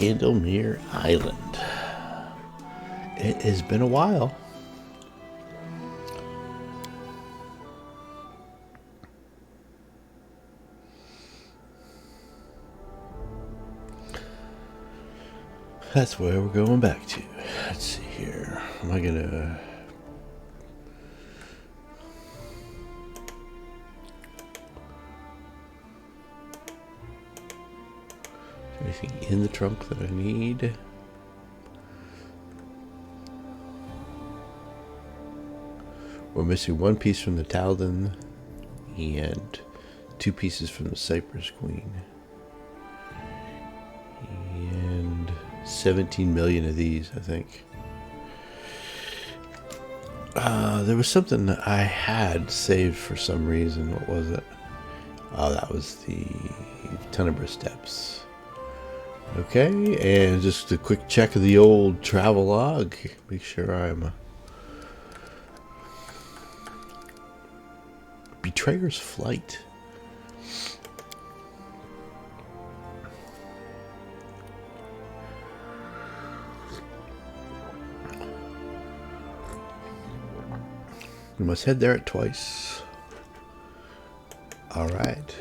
Candlemere Island. It has been a while. That's where we're going back to. Let's see here. Am I gonna... anything in the trunk that I need? We're missing one piece from the Taldan and 2 pieces from the Cypress Queen. And 17 million of these, I think. There was something I had saved for some reason. What was it? Oh, that was the Tenebra Steps. Okay, and just a quick check of the old travel log. Make sure I'm... Betrayer's Flight. We must head there at Twice. All right.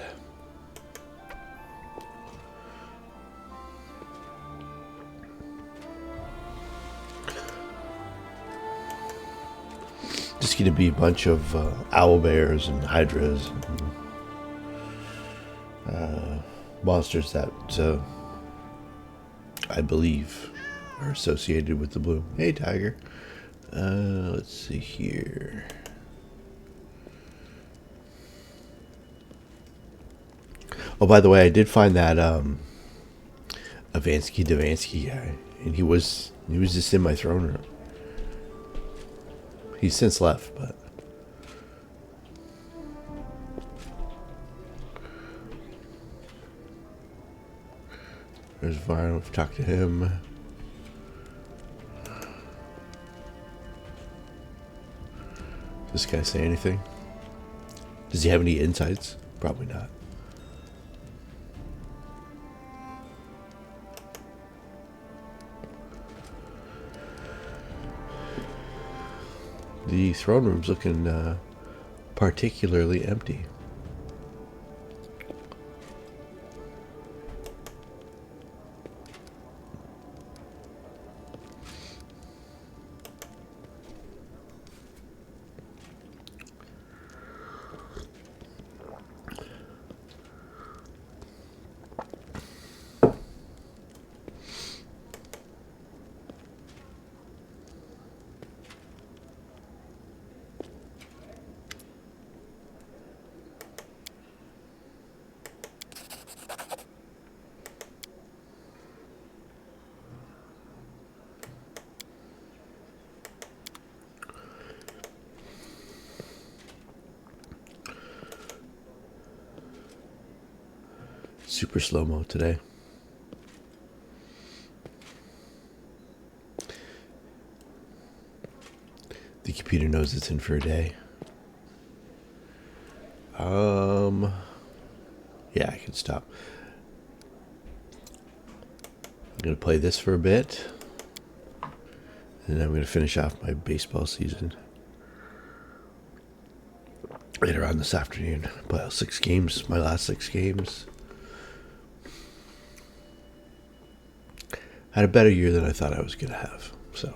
Just going to be a bunch of owlbears and hydras and monsters that I believe are associated with the blue. Hey, tiger. Let's see here. Oh, by the way, I did find that Avansky Davansky guy, and he was just in my throne room. He's since left, but there's Varn. We've talked to him. Does this guy say anything? Does he have any insights? Probably not. The throne room's looking particularly empty. Super slow-mo today. The computer knows it's in for a day. Yeah, I can stop. I'm going to play this for a bit. And then I'm going to finish off my baseball season. Later on this afternoon. Play out 6 games, my last 6 games. Had a better year than I thought I was going to have. So,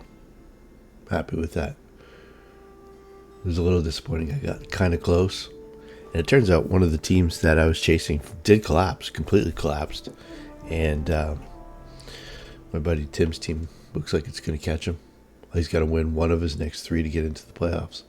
happy with that. It was a little disappointing. I got kind of close. And it turns out one of the teams that I was chasing did collapse. Completely collapsed. And my buddy Tim's team looks like it's going to catch him. He's got to win one of his next 3 to get into the playoffs.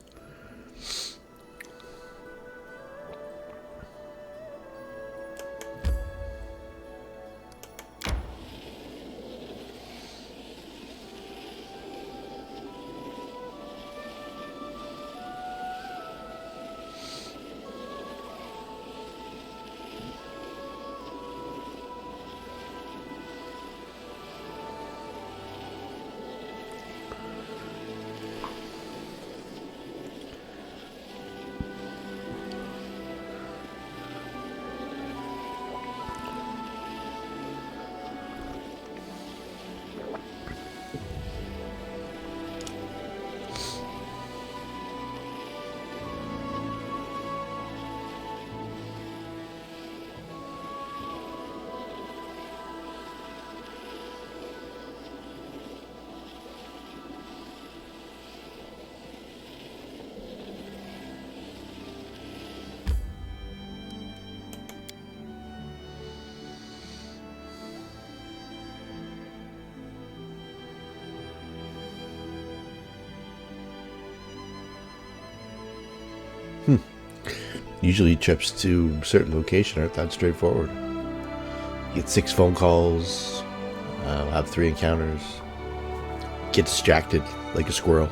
Usually trips to a certain location aren't that straightforward. You get 6 phone calls, have 3 encounters, get distracted like a squirrel.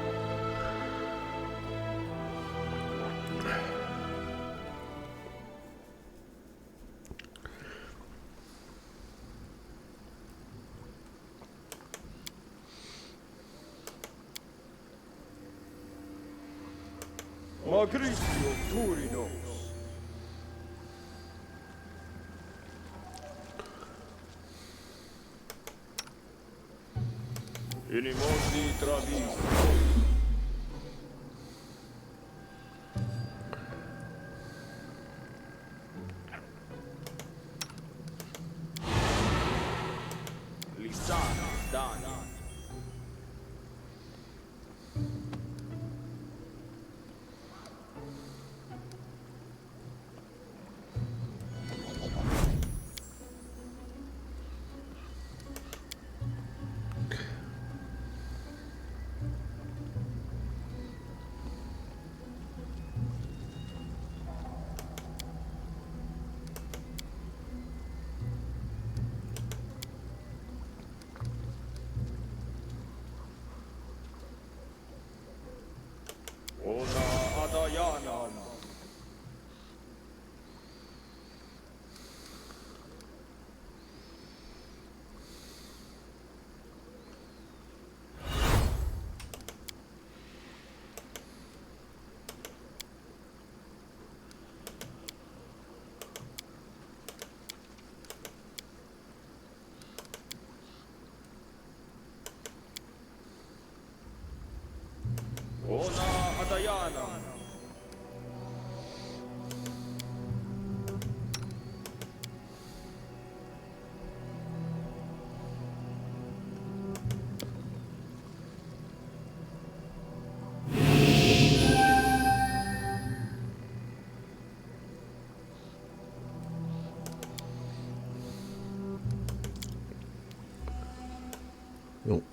Nope.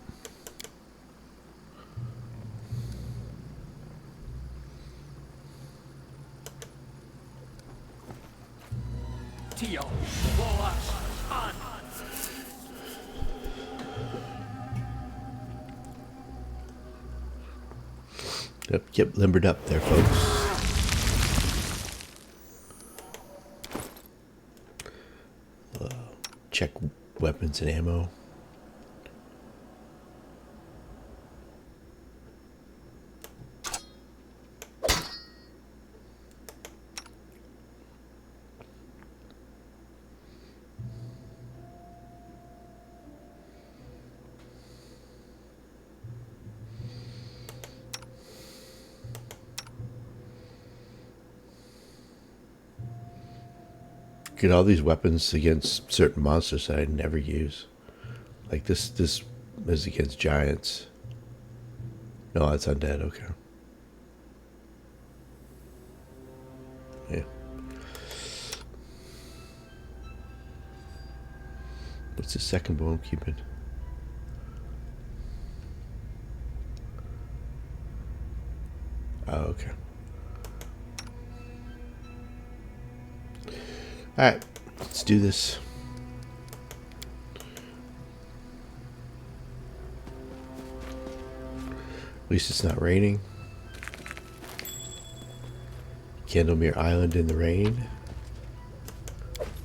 Yep, get limbered up there, folks. Check weapons and ammo. Get all these weapons against certain monsters that I never use. Like this is against giants. No, it's undead, okay. Yeah. What's the second bow I'm keeping? Oh, okay. Alright, let's do this. At least it's not raining. Candlemere Island in the rain.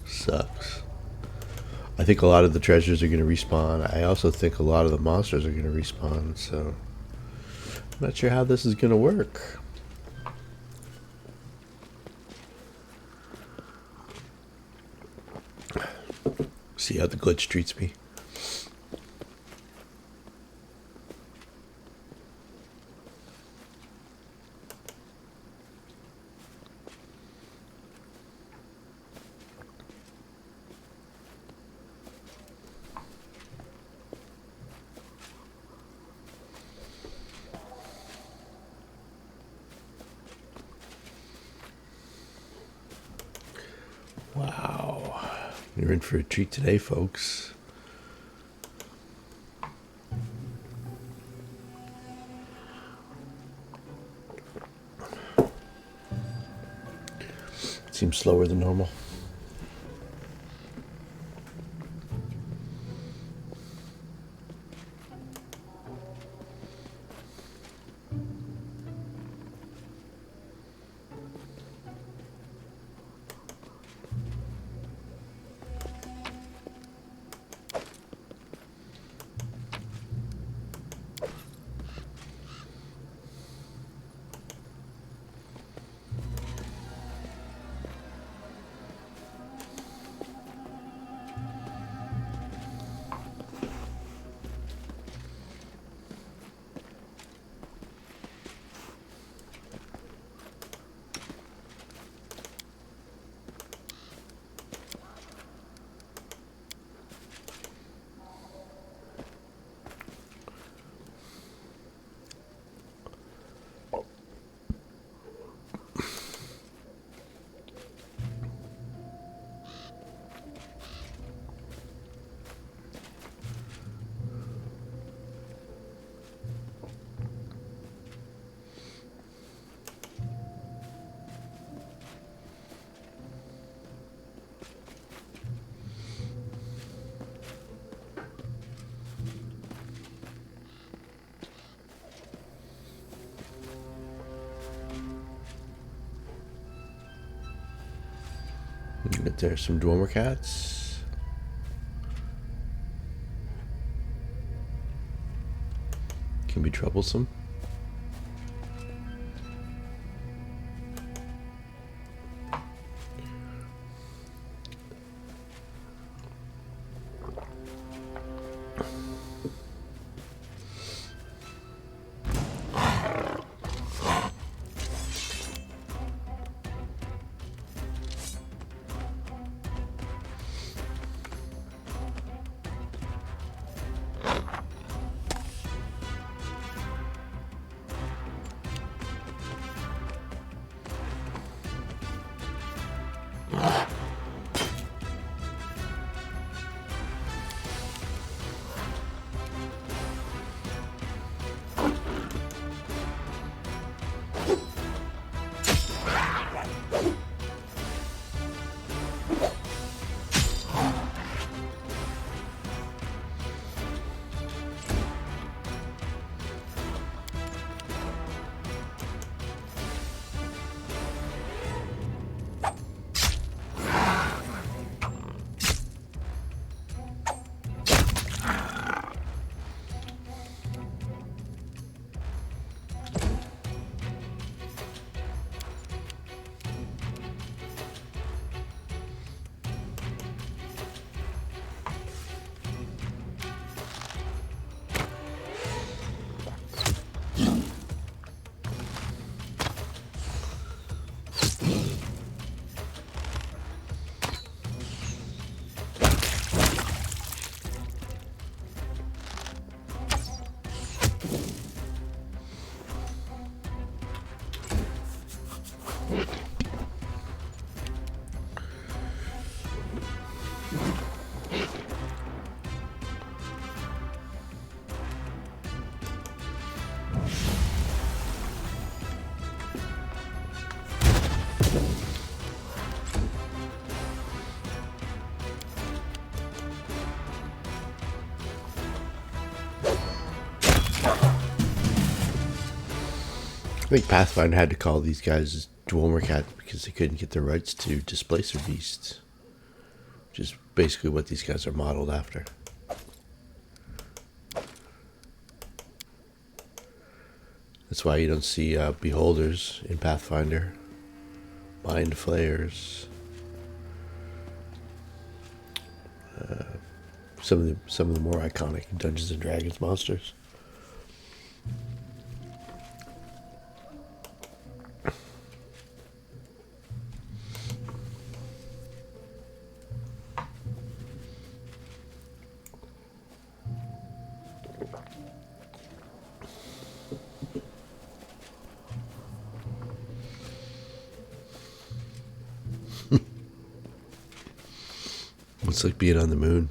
Sucks. I think a lot of the treasures are going to respawn. I also think a lot of the monsters are going to respawn, so I'm not sure how this is going to work. See how the glitch treats me. Wow. You're in for a treat today, folks. Seems slower than normal. There's some Dwemer cats. Can be troublesome. I think Pathfinder had to call these guys Dwemer cats because they couldn't get the rights to displacer beasts, which is basically what these guys are modeled after. That's why you don't see beholders in Pathfinder, mind flayers. Some of the more iconic Dungeons and Dragons monsters. It's like being on the moon.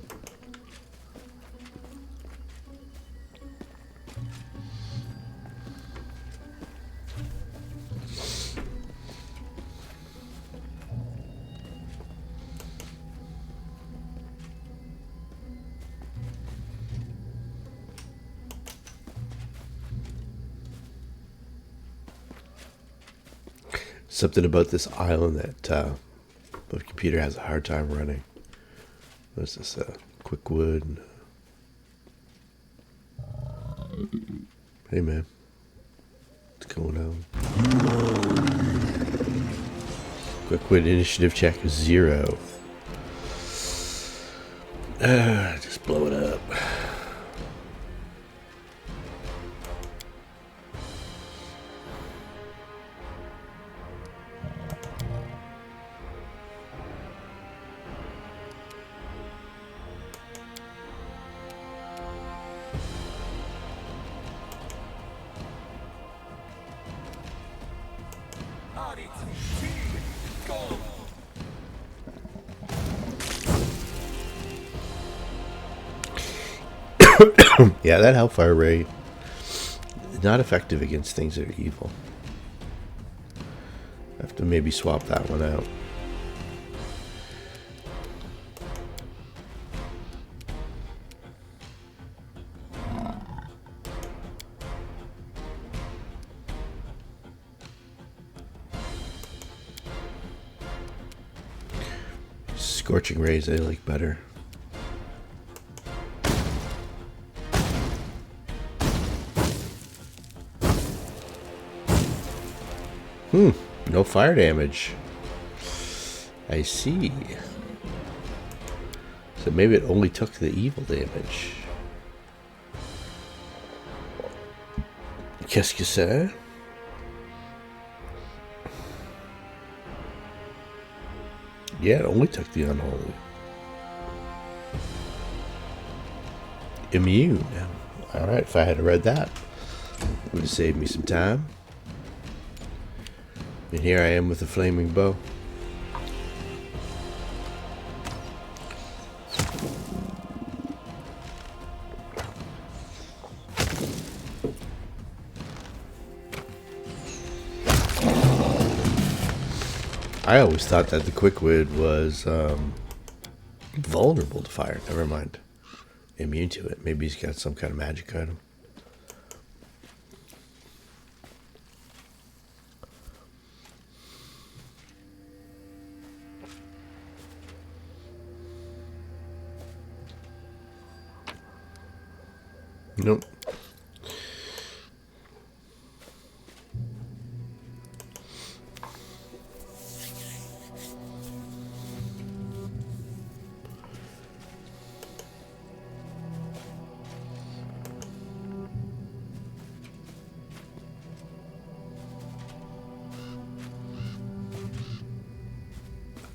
Something about this island that the computer has a hard time running. What's this? Quick wood. Hey man, what's going on? Quick wood initiative check is 0. Just blow it up. Yeah, that Hellfire Ray is not effective against things that are evil. I have to maybe swap that one out. Scorching Rays I like better. No fire damage. I see. So maybe it only took the evil damage. Qu'est-ce que c'est? Yeah, it only took the unholy. Immune. Alright, if I had read that, it would have saved me some time. And here I am with a flaming bow. I always thought that the Quickwood was vulnerable to fire. Never mind. Immune to it. Maybe he's got some kind of magic item. Nope.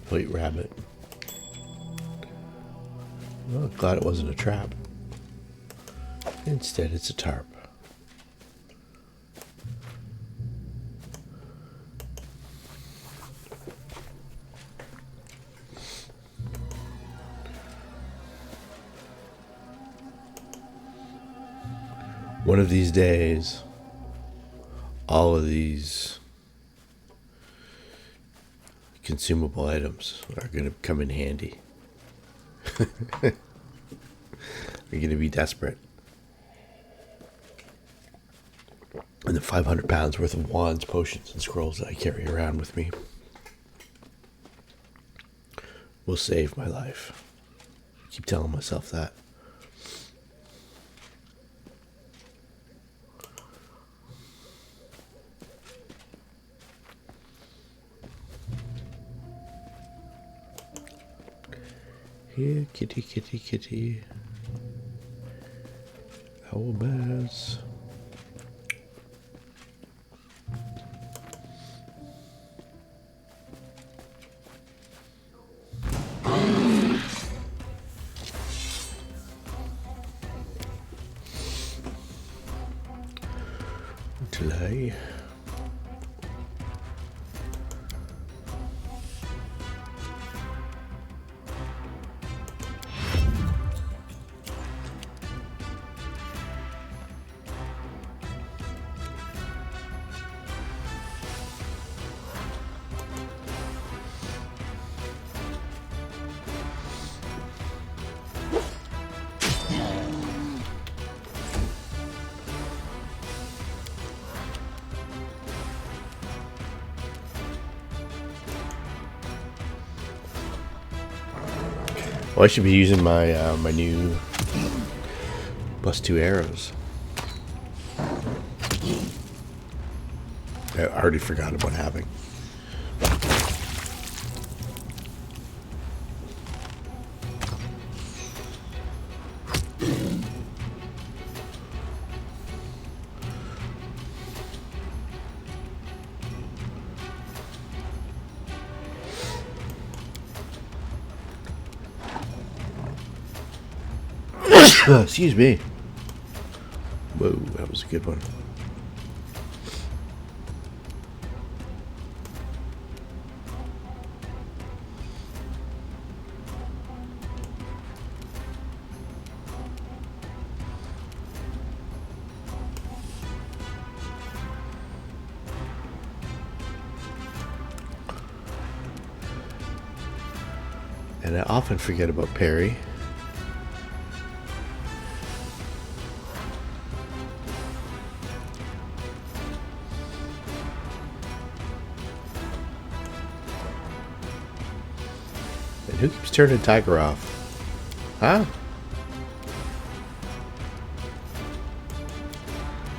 White rabbit. Well, glad it wasn't a trap. Instead, it's a tarp. One of these days, all of these consumable items are going to come in handy. We're going to be desperate. And the 500 pounds worth of wands, potions, and scrolls that I carry around with me will save my life. I keep telling myself that. Here, kitty, kitty, kitty. Owl bears. Delay. Oh, I should be using my my new +2 arrows. I already forgot about having. Excuse me. Whoa, that was a good one. And I often forget about parry. Who keeps turning Tiger off? Huh?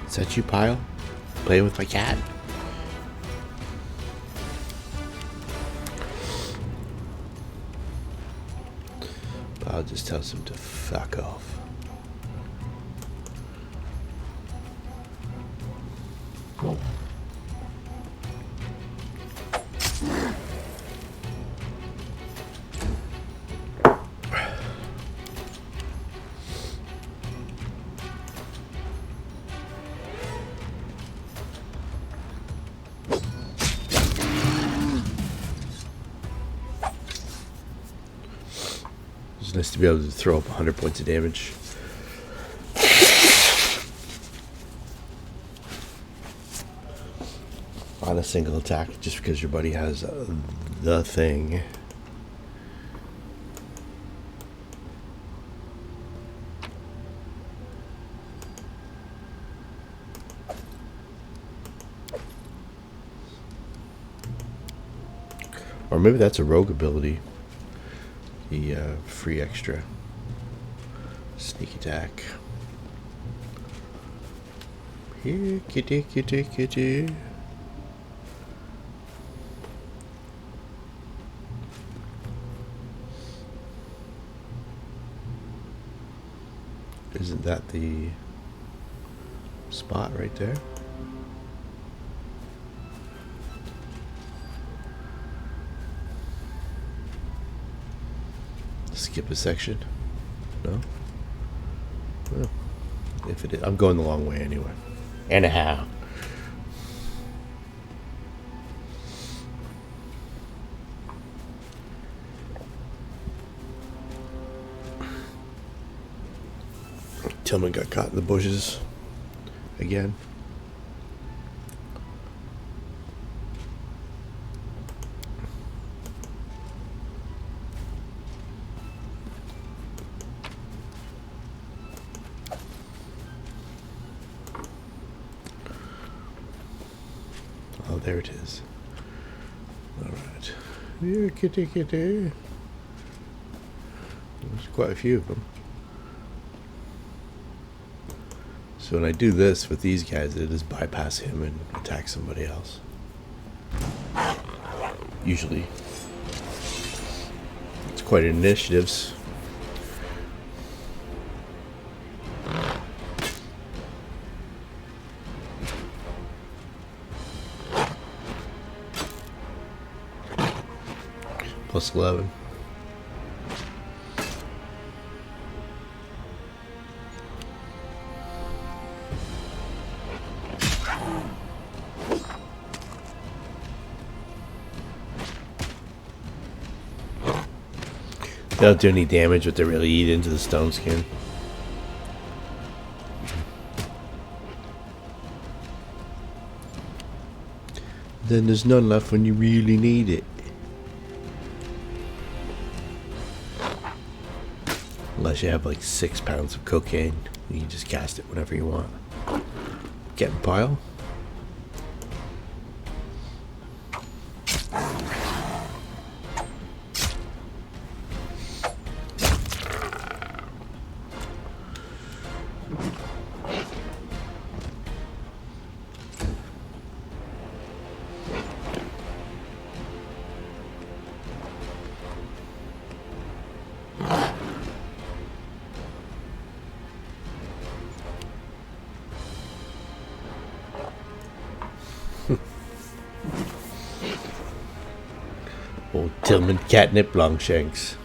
Is that you, Pile? Playing with my cat? I'll just tell him to fuck off. It's nice to be able to throw up 100 points of damage. On a single attack, just because your buddy has the thing. Or maybe that's a rogue ability. The free extra sneak attack. Here, kitty, kitty, kitty. Isn't that the spot right there? Skip a section? No? Well, if it is, I'm going the long way anyway. Anyhow. Tillman got caught in the bushes again. Oh, there it is. All right. Here, kitty, kitty. There's quite a few of them. So when I do this with these guys, it just bypass him and attack somebody else. Usually. It's quite initiatives. Plus 11. They don't do any damage, but they really eat into the stone skin. Then there's none left when you really need it. Unless you have like 6 pounds of cocaine, you can just cast it whenever you want. Get pile. Old Tillman Catnip Longshanks.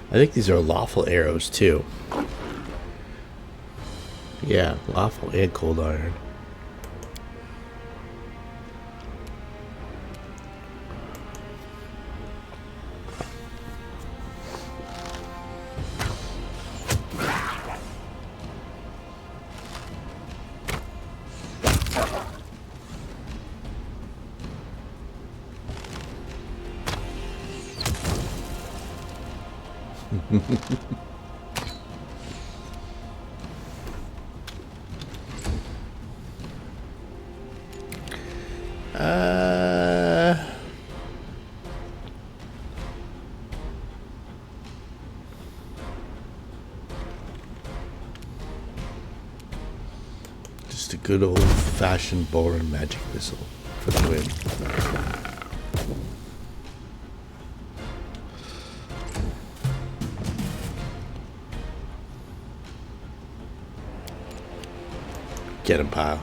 I think these are lawful arrows too. Yeah, lawful and cold iron. Just a good old-fashioned boring magic missile for the win. Get him, pile.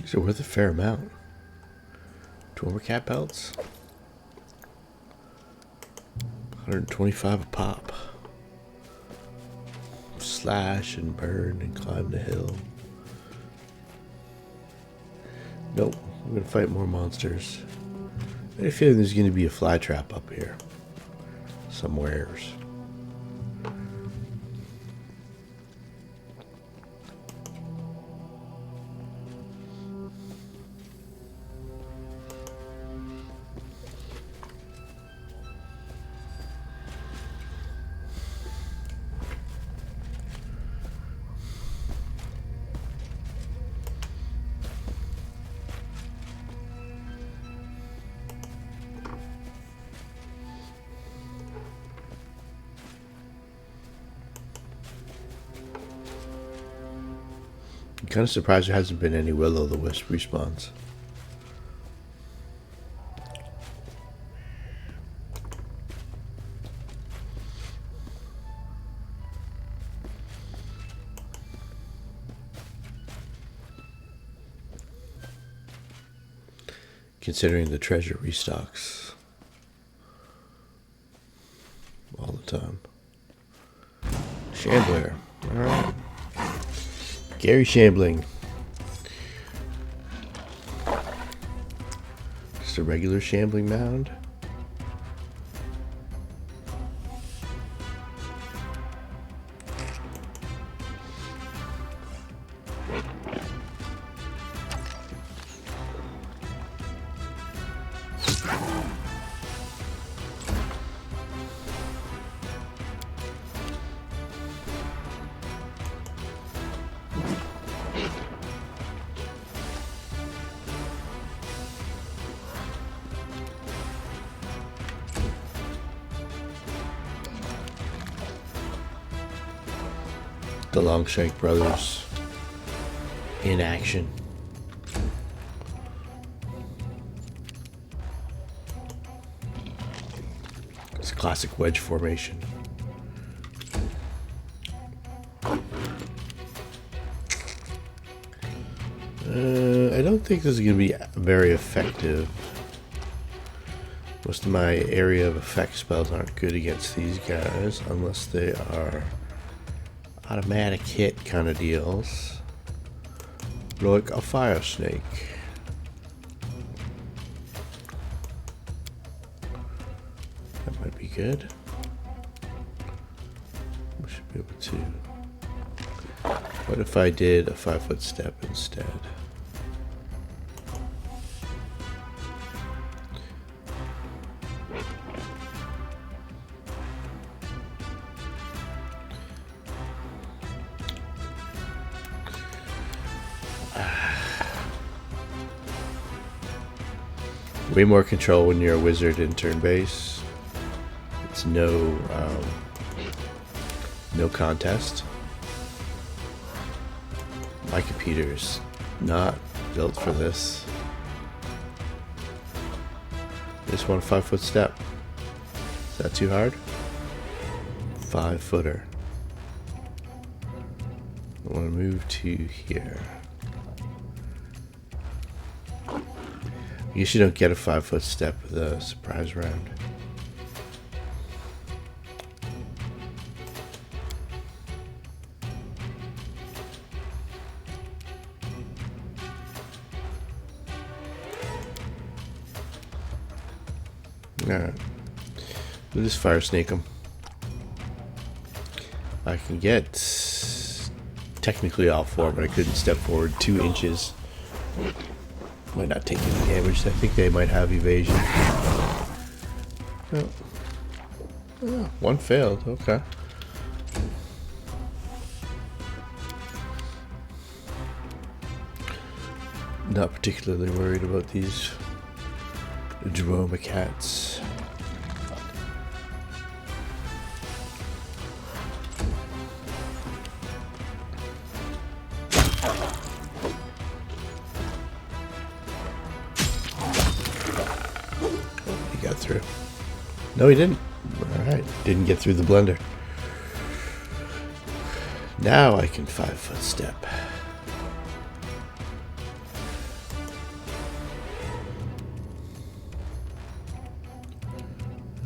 These are worth a fair amount. 12 cat pelts. 125 a pop. Slash and burn and climb the hill. Nope, I'm gonna fight more monsters. I have a feeling there's gonna be a fly trap up here. Somewheres. I'm kind of surprised there hasn't been any Will-O-the-Wisp respawns. Considering the treasure restocks all the time. Shambler. Alright. Gary Shambling. Just a regular shambling mound. The Longshank brothers in action. It's a classic wedge formation. I don't think this is going to be very effective. Most of my area of effect spells aren't good against these guys unless they are automatic hit kind of deals. Like a fire snake. That might be good. We should be able to. What if I did a 5-foot step instead? Way more control when you're a wizard in turn base. It's no contest. My computer's not built for this. Just want a 5-foot step. Is that too hard? 5-footer. I want to move to here. I guess you don't get a 5-foot step with a surprise round. Alright. We'll just fire snake him. I can get technically all 4, but I couldn't step forward 2 inches. Might not take any damage. I think they might have evasion. Oh. Oh, 1 failed. Okay. Not particularly worried about these Droma cats. He got through. No, he didn't. Alright, didn't get through the blender. Now I can 5-foot step.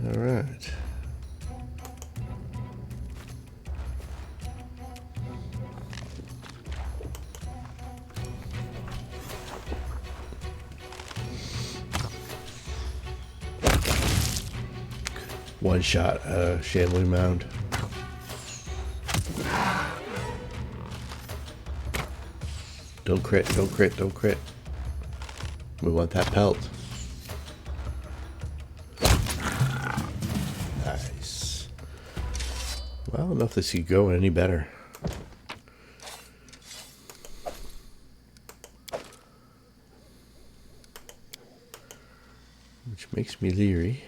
Alright. One shot shambling mound. Don't crit, don't crit, don't crit. We want that pelt. Nice. Well, I don't know if this could go any better. Which makes me leery.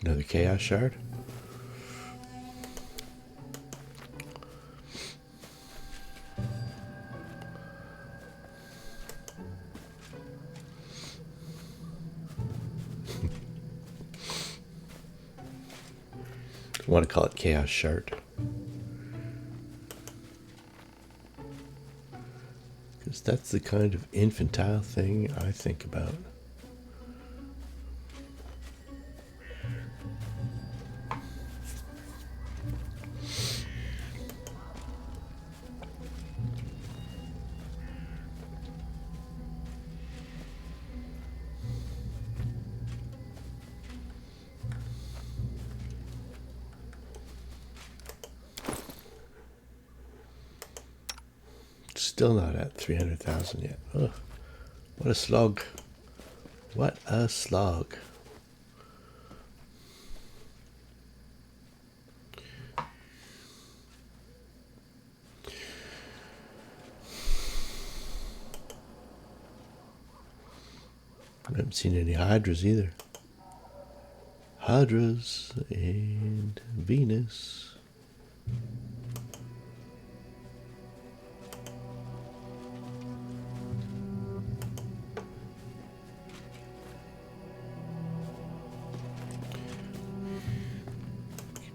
Another chaos shard. I want to call it chaos shard. Because that's the kind of infantile thing I think about. Still not at 300,000 yet. Oh, what a slog. What a slog. I haven't seen any hydras either. Hydras and Venus.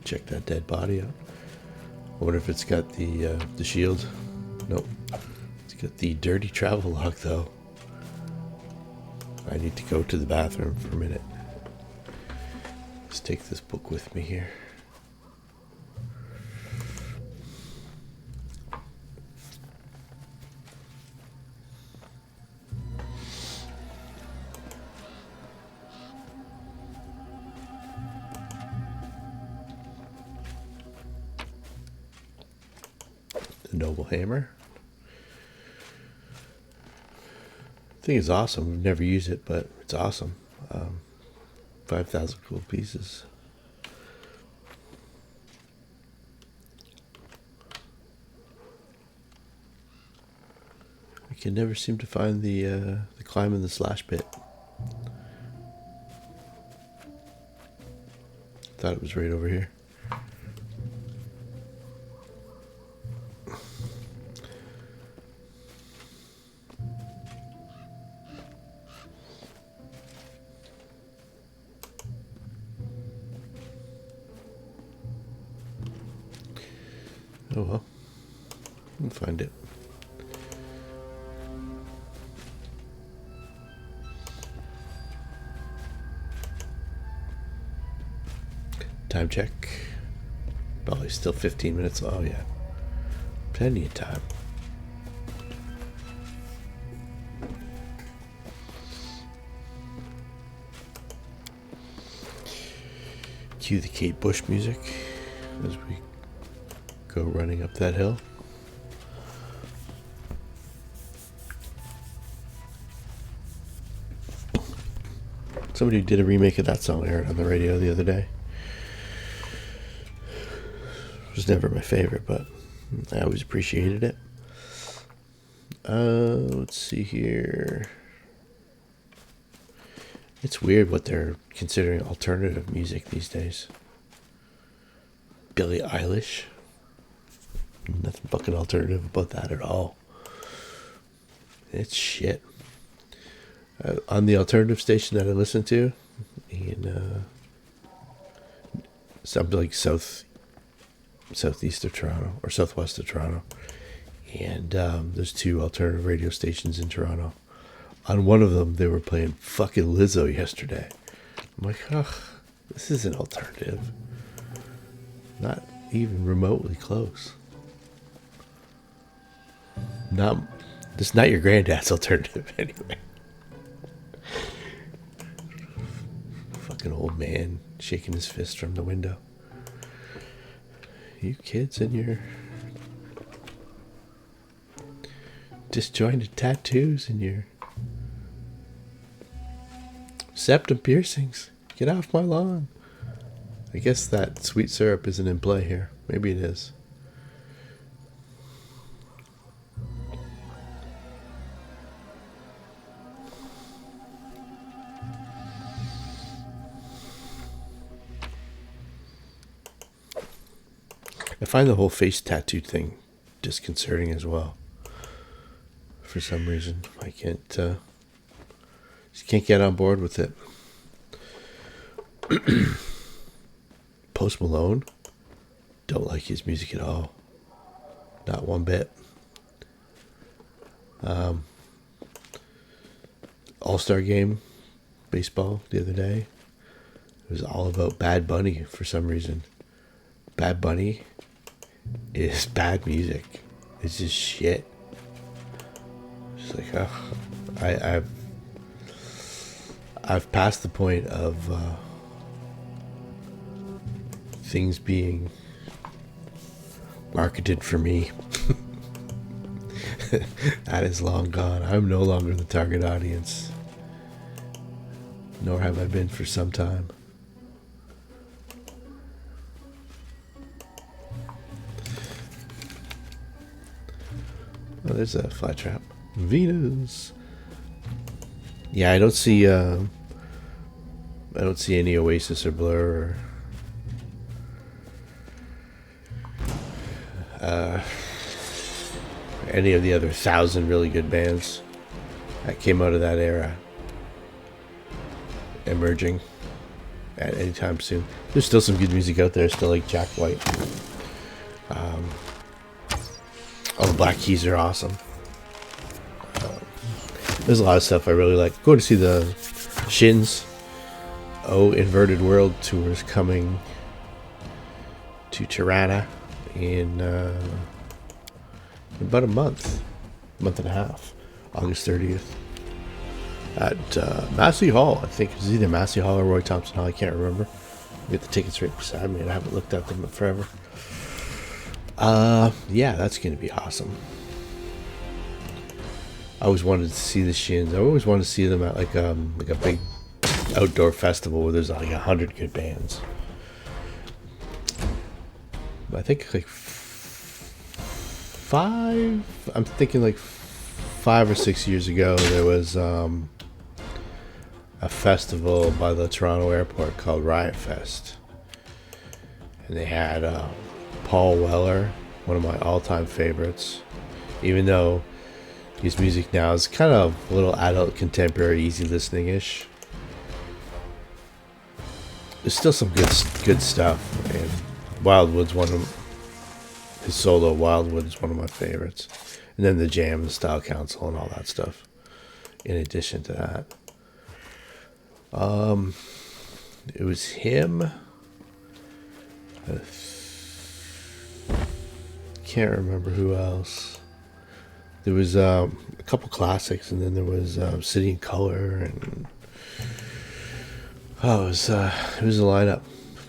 Check that dead body out. I wonder if it's got the shield. Nope. It's got the dirty travel log though. I need to go to the bathroom for a minute. Let's take this book with me here. The Noble Hammer. The thing is awesome. We've never used it, but it's awesome. 5,000 cool pieces. I can never seem to find the climb and the slash bit. Thought it was right over here. Oh well, we'll find it. Time check. Probably still 15 minutes. Oh yeah, plenty of time. Cue the Kate Bush music as we go running up that hill. Somebody did a remake of that song I heard on the radio the other day. It was never my favorite, but I always appreciated it. Let's see here. It's weird what they're considering alternative music these days. Billie Eilish. Nothing fucking alternative about that at all. It's shit. On the alternative station that I listen to in something like southeast of Toronto or southwest of Toronto, and there's two alternative radio stations in Toronto. On one of them, they were playing fucking Lizzo yesterday. I'm like, ugh, this isn't alternative. Not even remotely close. It's not your granddad's alternative anyway. Fucking old man shaking his fist from the window. You kids and your disjointed tattoos and your septum piercings. Get off my lawn. I guess that sweet syrup isn't in play here. Maybe it is. I find the whole face tattoo thing disconcerting as well. For some reason, I can't just can't get on board with it. Post Malone, don't like his music at all. Not one bit. All-Star Game baseball the other day. It was all about Bad Bunny for some reason. Bad Bunny is bad music. It's just shit. It's like, I've passed the point of things being marketed for me. That is long gone. I'm no longer the target audience. Nor have I been for some time. Oh, there's a fly trap. Venus. Yeah, I don't see I don't see any Oasis or Blur or any of the other 1,000 really good bands that came out of that era emerging at any time soon. There's still some good music out there, still like Jack White. All the Black Keys are awesome. There's a lot of stuff I really like. Going to see the Shins Inverted World tour is coming to Tirana in about a month and a half, August 30th, at Massey Hall. I think it's either Massey Hall or Roy Thompson Hall. I can't remember. I get the tickets right beside me, and I haven't looked at them in forever. Yeah, that's going to be awesome. I always wanted to see the Shins. I always wanted to see them at like a big outdoor festival where there's like 100 good bands. I think like I'm thinking like 5 or 6 years ago, there was a festival by the Toronto airport called Riot Fest. And they had Paul Weller, one of my all-time favorites. Even though his music now is kind of a little adult, contemporary, easy listening-ish, there's still some good stuff. And Wildwood's his solo Wildwood is one of my favorites. And then the Jam and Style Council and all that stuff in addition to that. It was him. Can't remember who else. There was a couple classics, and then there was City and Color, and it was a lineup,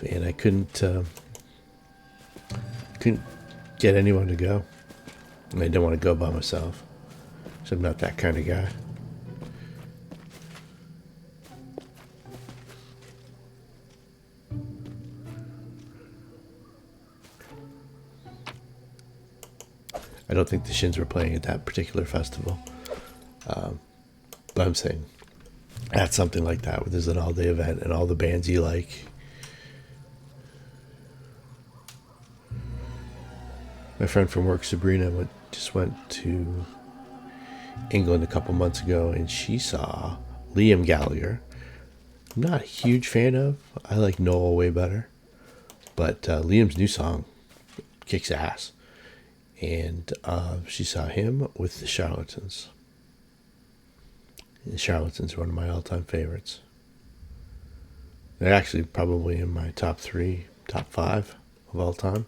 and I couldn't get anyone to go. I didn't want to go by myself, so I'm not that kind of guy. I don't think the Shins were playing at that particular festival, but I'm saying at something like that where there's an all-day event and all the bands you like. My friend from work, Sabrina, just went to England a couple months ago, and she saw Liam Gallagher. I'm not a huge fan of. I like Noel way better, but Liam's new song kicks ass. And she saw him with the Charlatans. The Charlatans are one of my all-time favorites. They're actually probably in my top 5 of all time.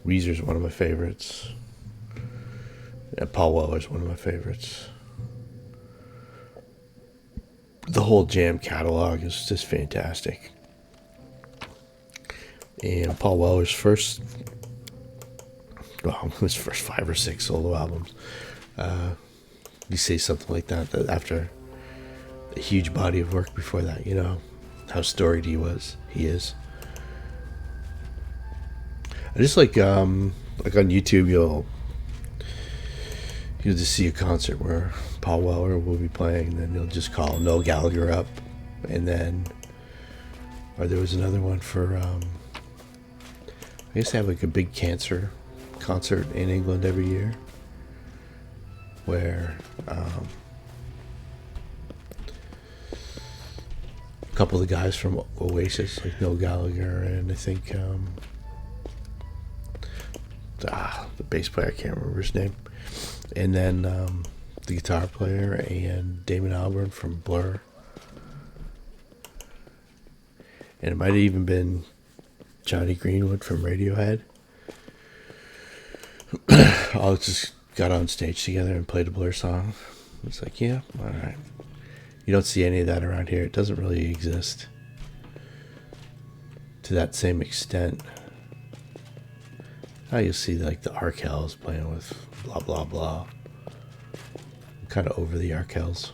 Weezer's one of my favorites. Paul Weller's one of my favorites. The whole Jam catalog is just fantastic. And Paul Weller's first 5 or 6 solo albums, you say something like that after a huge body of work before that, you know how storied he is. I just like on YouTube, you'll just see a concert where Paul Weller will be playing, and then he'll just call Noel Gallagher up, and then, or there was another one for I guess they have like a big cancer concert in England every year where a couple of the guys from Oasis, like Noel Gallagher, and I think the bass player, I can't remember his name, and then the guitar player and Damon Albarn from Blur, and it might have even been Johnny Greenwood from Radiohead. All just got on stage together and played a Blur song. It's like, yeah, all right. You don't see any of that around here. It doesn't really exist to that same extent. Now you'll see like the Arkells playing with blah blah blah. I'm kind of over the Arkells.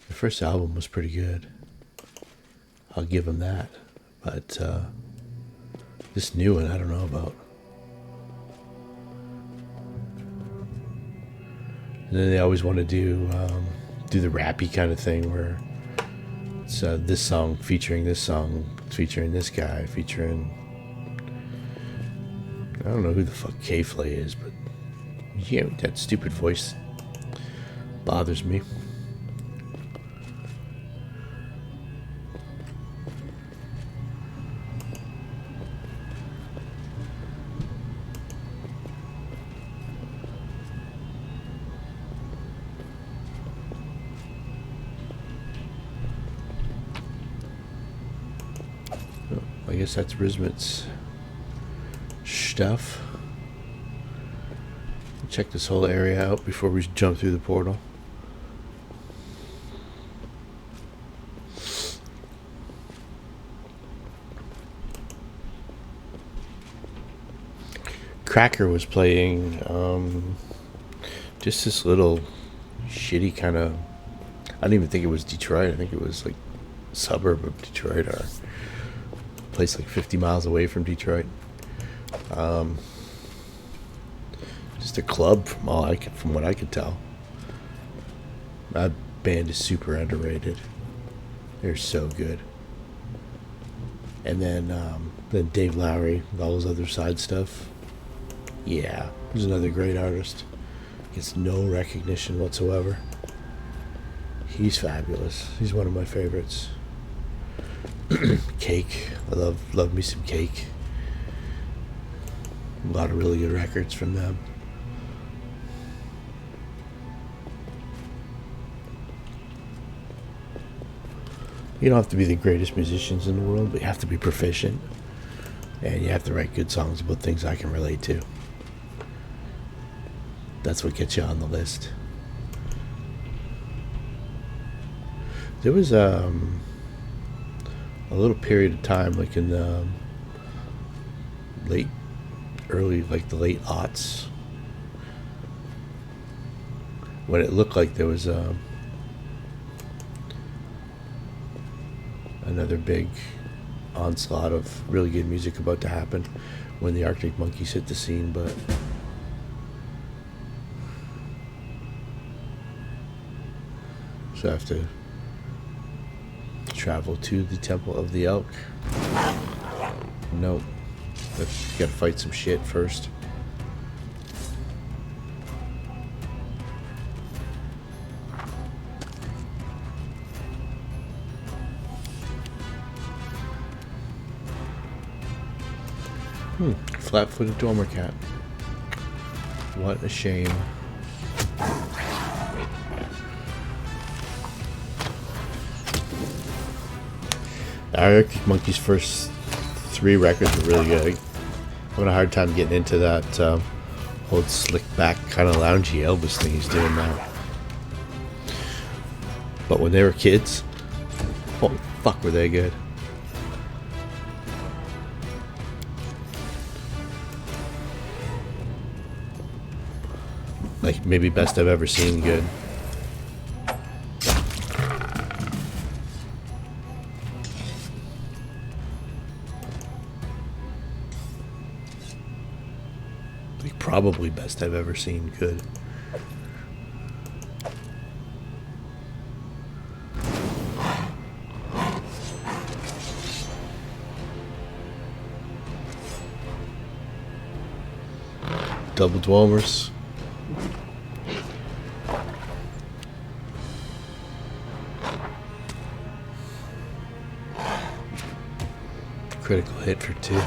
The first album was pretty good. I'll give him that, but this new one I don't know about. And then they always want to do the rappy kind of thing where it's this song featuring this song, featuring this guy, featuring... I don't know who the fuck K-Flay is, but yeah, that stupid voice bothers me. I guess that's Rismit's stuff. Check this whole area out before we jump through the portal. Cracker was playing just this little shitty kind of... I don't even think it was Detroit. I think it was like a suburb of Detroit, or a place like 50 miles away from Detroit. Just a club from what I could tell. That band is super underrated. They're so good. And then Dave Lowry with all his other side stuff. Yeah, he's another great artist. Gets no recognition whatsoever. He's fabulous. He's one of my favorites. Cake. I love me some Cake. A lot of really good records from them. You don't have to be the greatest musicians in the world, but you have to be proficient. And you have to write good songs about things I can relate to. That's what gets you on the list. There was a little period of time, like in the late aughts, when it looked like there was another big onslaught of really good music about to happen when the Arctic Monkeys hit the scene, but so I have to travel to the Temple of the Elk. Nope. Gotta fight some shit first. Flat-footed dormer cat. What a shame. The Arctic Monkeys' first 3 records were really good. I'm having a hard time getting into that old slick back kind of loungy Elvis thing he's doing now. But when they were kids, holy fuck were they good. Like maybe best I've ever seen good. Like probably best I've ever seen good. Double Dwellers. Critical hit for 2.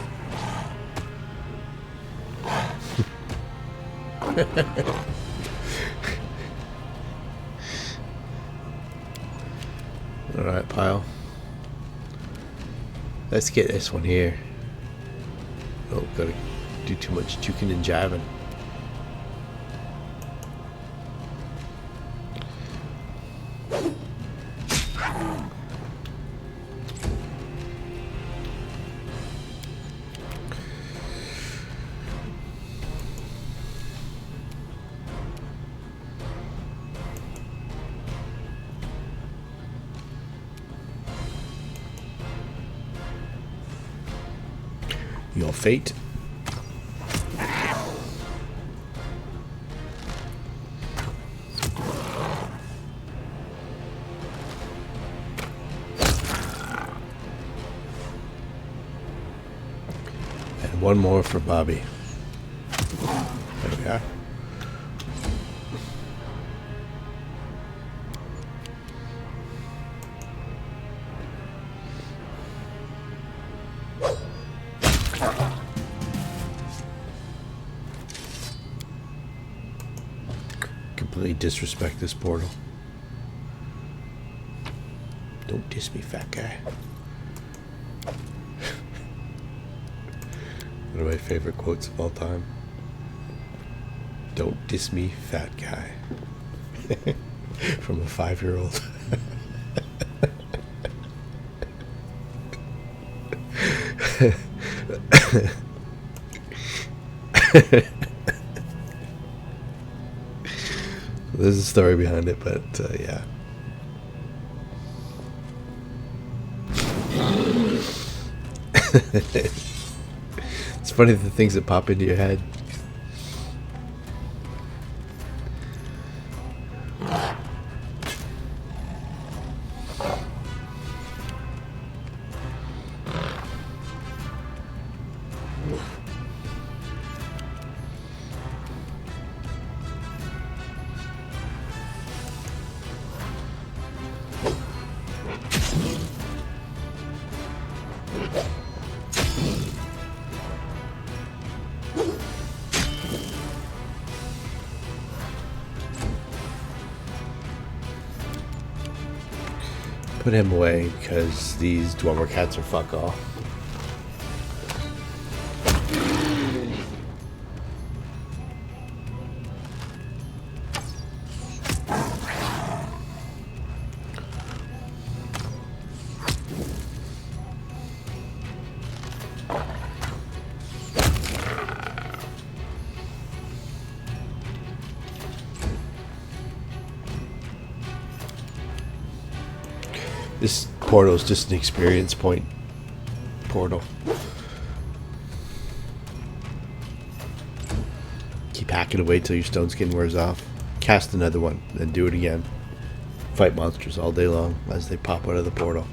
Alright, pile. Let's get this one here. Oh, gotta do too much juking and jiving. Your fate. one more for Bobby. There we are. Completely disrespect this portal. Don't diss me, fat guy. One of my favorite quotes of all time. Don't diss me, fat guy. From a 5-year-old. There's a story behind it, but yeah. It's funny the things that pop into your head. Put him away because these Dwemer cats are fuck all. This portal is just an experience point portal. Keep hacking away till your stone skin wears off. Cast another one, then do it again. Fight monsters all day long as they pop out of the portal.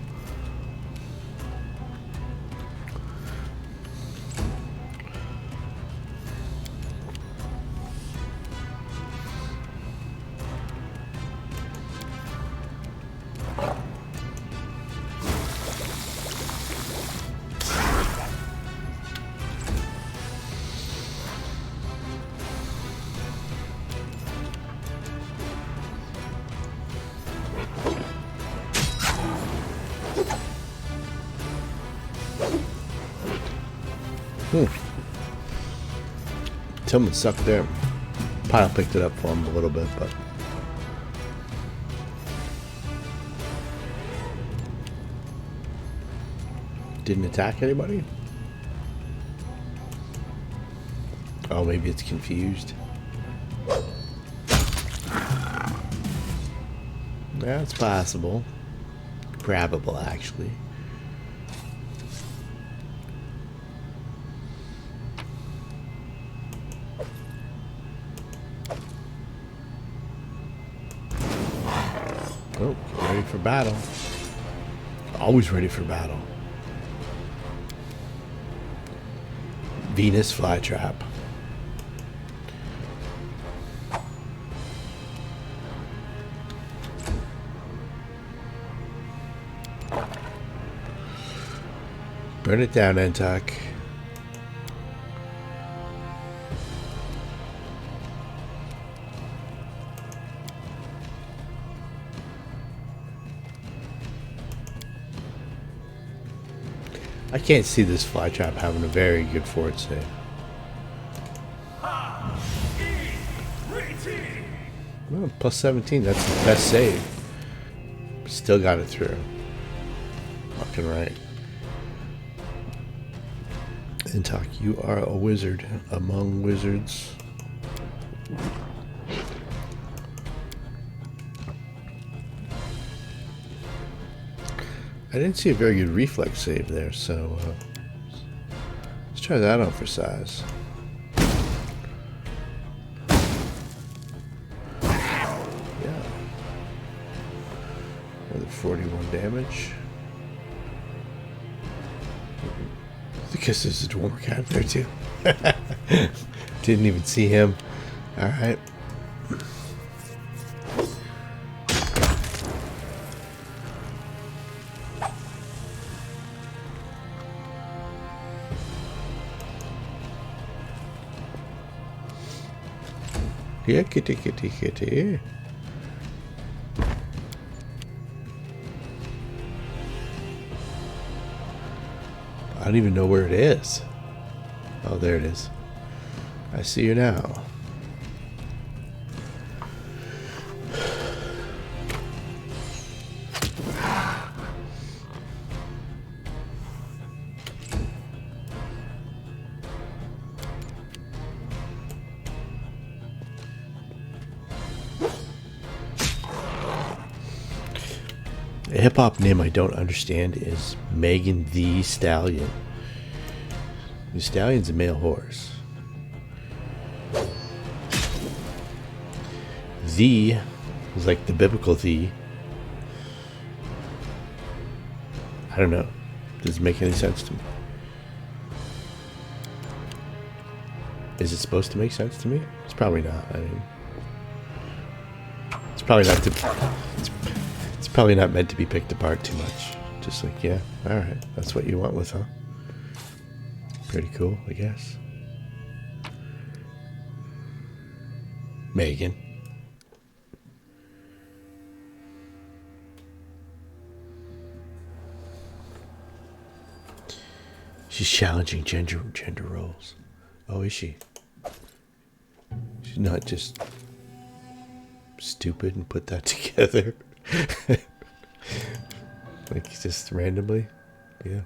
Tillman sucked there. Pile picked it up for him a little bit, but didn't attack anybody. Oh, maybe it's confused. Yeah, it's possible. Grabbable, actually. Oh, get ready for battle. Always ready for battle. Venus flytrap. Burn it down, Entok. I can't see this flytrap having a very good forward save. Well, plus 17, that's the best save. Still got it through. Fucking right. Entok, you are a wizard among wizards. I didn't see a very good reflex save there, so let's try that on for size. Yeah. Another 41 damage. because there's a dwarf cat there too. Didn't even see him. All right. Yeah, kitty, kitty, kitty. I don't even know where it is. Oh, there it is. I see you now. A hip-hop name I don't understand is Megan the Stallion. The stallion's a male horse. The is like the biblical the. I don't know. Does it make any sense to me? Is it supposed to make sense to me? It's probably not. I mean, it's probably not it's probably not meant to be picked apart too much. Just like, yeah, all right, that's what you went with, huh? Pretty cool, I guess. Megan. She's challenging gender roles. Oh, is she? She's not just stupid and put that together. Like just randomly. Yeah.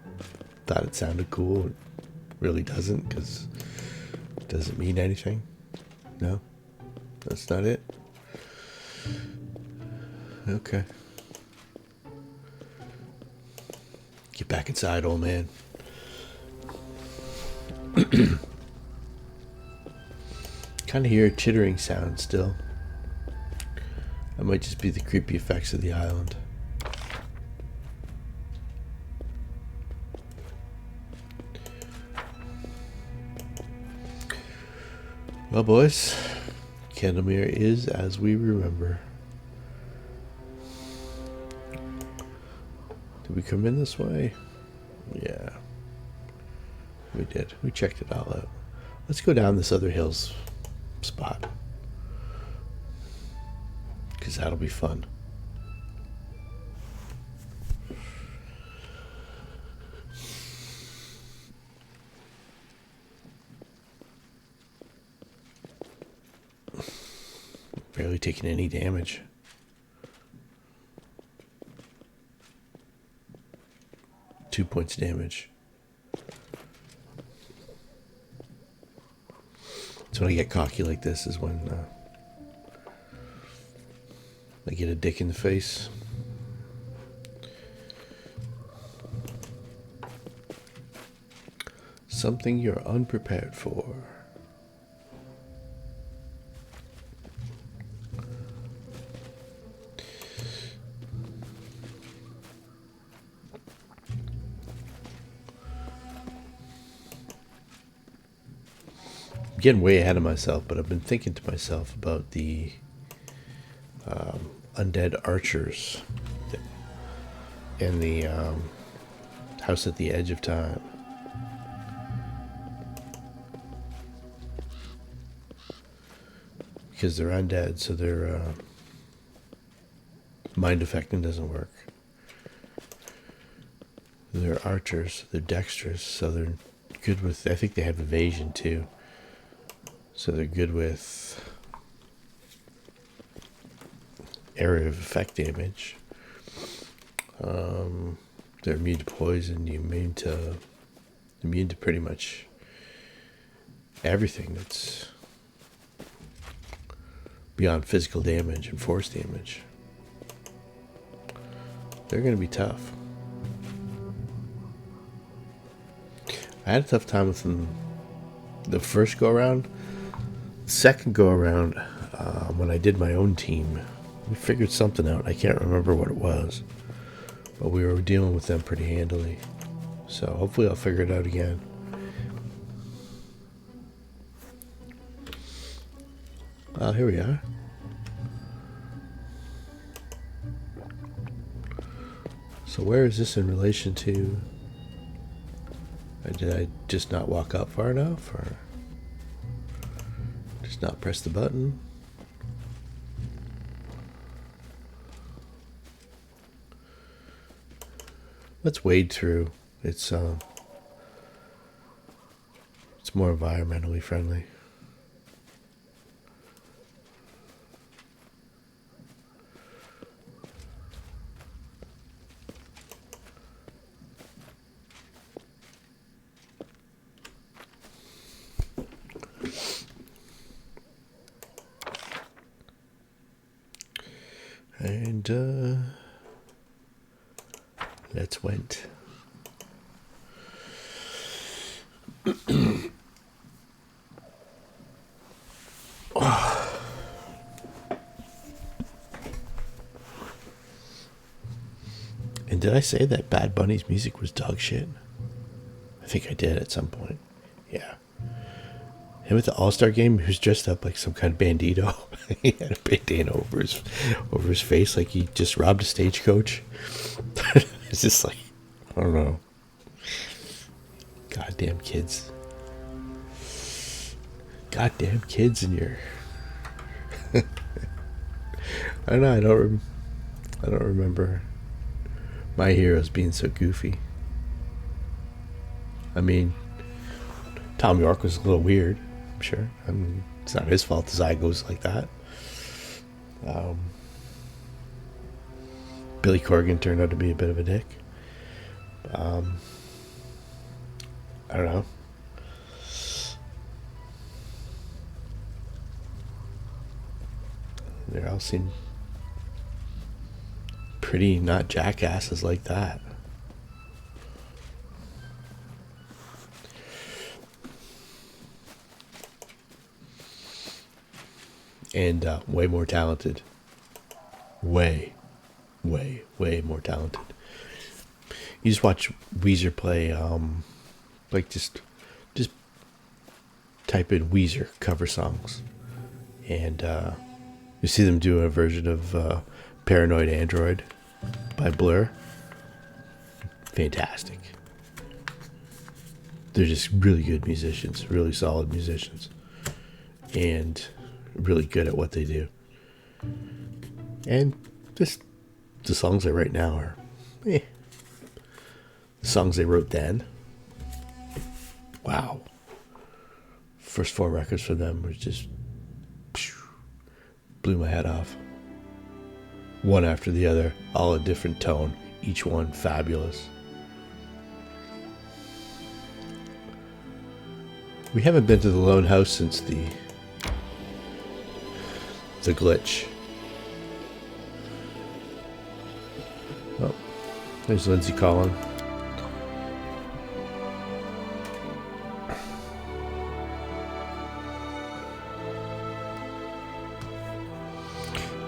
Thought it sounded cool. It really doesn't, because it doesn't mean anything. No? That's not it? Okay. Get back inside, old man. Kind of hear a chittering sound still. That might just be the creepy effects of the island. Well, boys, Candlemere is as we remember. Did we come in this way? Yeah. We did. We checked it all out. Let's go down this other hills spot, because that'll be fun. Barely taking any damage. Two points damage. So when I get cocky like this is when I get a dick in the face. Something you're unprepared for. Getting way ahead of myself, but I've been thinking to myself about the undead archers in the house at the edge of time. Because they're undead, so their mind affecting doesn't work. They're archers, they're dexterous, so they're good with, I think they have evasion too. So they're good with area of effect damage. They're immune to poison, immune to pretty much everything that's beyond physical damage and force damage. They're going to be tough. I had a tough time with them the first go around. Second go around, when I did my own team, we figured something out. I can't remember what it was, but we were dealing with them pretty handily. So hopefully I'll figure it out again. Oh, here we are. So where is this in relation to... Did I just not walk up far enough, or just not press the button? Let's wade through. It's more environmentally friendly. And let's went. And did I say that Bad Bunny's music was dog shit? I think I did at some point. Yeah. Him at the All-Star game, he was dressed up like some kind of bandito. He had a bandana over his face, like he just robbed a stagecoach. It's just like, I don't know. Goddamn kids. Goddamn kids in your... I don't know, I don't remember my heroes being so goofy. I mean, Tom York was a little weird, I'm sure. I mean, it's not his fault his eye goes like that. Billy Corgan turned out to be a bit of a dick. I don't know. They all seem pretty not jackasses like that. And way more talented. Way more talented. You just watch Weezer play, like just type in Weezer cover songs, and you see them do a version of Paranoid Android by Blur. Fantastic. They're just really good musicians, really solid musicians, and really good at what they do. And just the songs they write now are the songs they wrote then. Wow. First 4 records for them was just blew my head off. One after the other, all a different tone, each one fabulous. We haven't been to the Lone House since the glitch. Oh, there's Lindsay calling.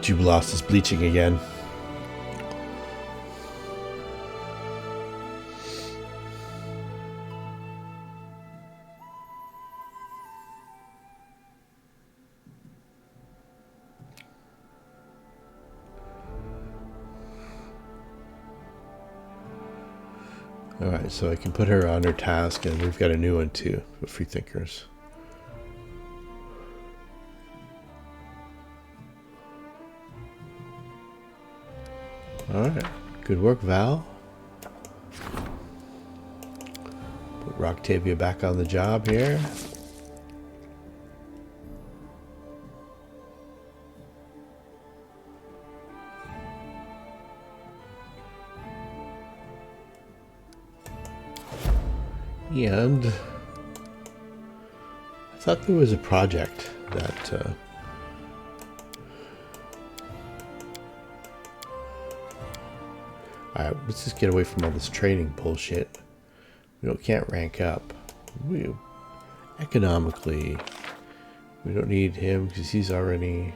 Jube lost his bleaching again. Alright, so I can put her on her task, and we've got a new one too, for Free Thinkers. Alright, good work, Val. Put Roctavia back on the job here. And I thought there was a project that alright, let's just get away from all this training bullshit. We can't rank up. Economically, we don't need him because he's already...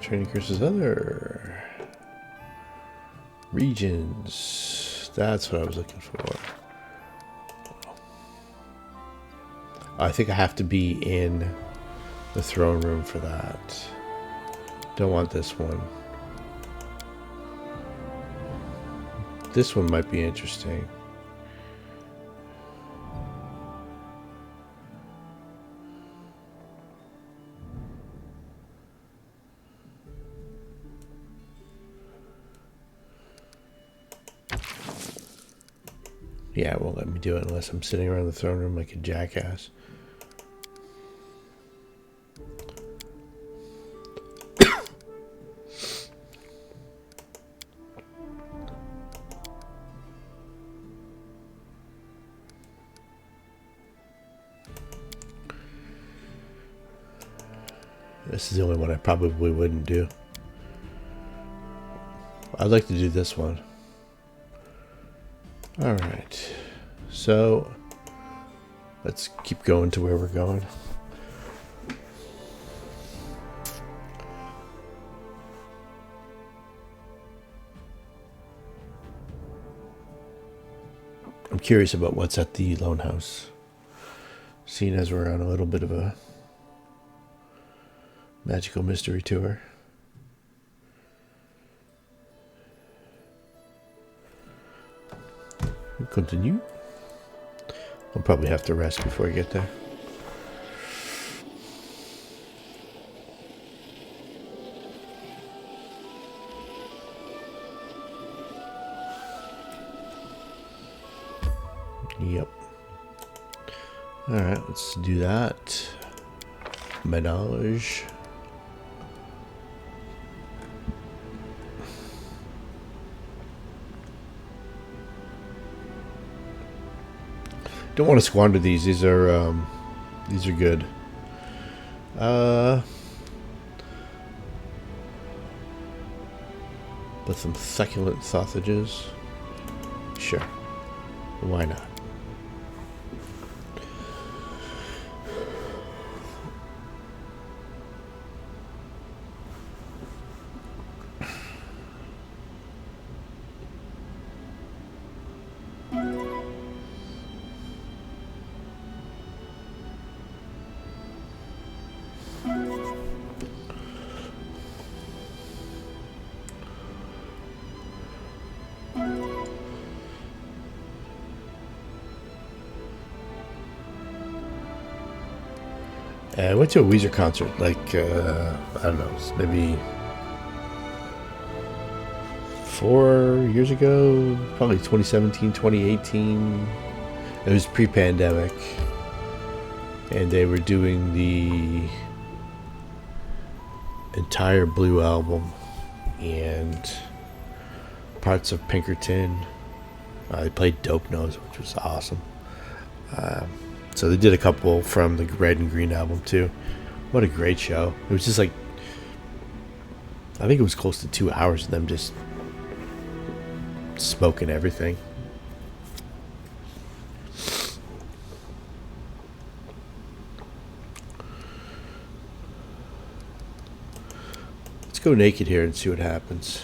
training courses, other regions. That's what I was looking for. I think I have to be in the throne room for that. Don't want this one. This one might be interesting. Yeah, it won't let me do it unless I'm sitting around the throne room like a jackass. This is the only one I probably wouldn't do. I'd like to do this one. Alright, so let's keep going to where we're going. I'm curious about what's at the Lone House, seeing as we're on a little bit of a magical mystery tour. Continue. I'll probably have to rest before I get there. Yep. Alright, let's do that. Menage. Don't want to squander these. These are good. With some succulent sausages. Sure. Why not? I went to a Weezer concert, like, I don't know, maybe 4 years ago, probably 2017, 2018. It was pre-pandemic, and they were doing the entire Blue album and parts of Pinkerton. They played Dope Nose, which was awesome. So they did a couple from the Red and Green album too. What a great show. It was just like, I think it was close to 2 hours of them just smoking everything. Let's go naked here and see what happens.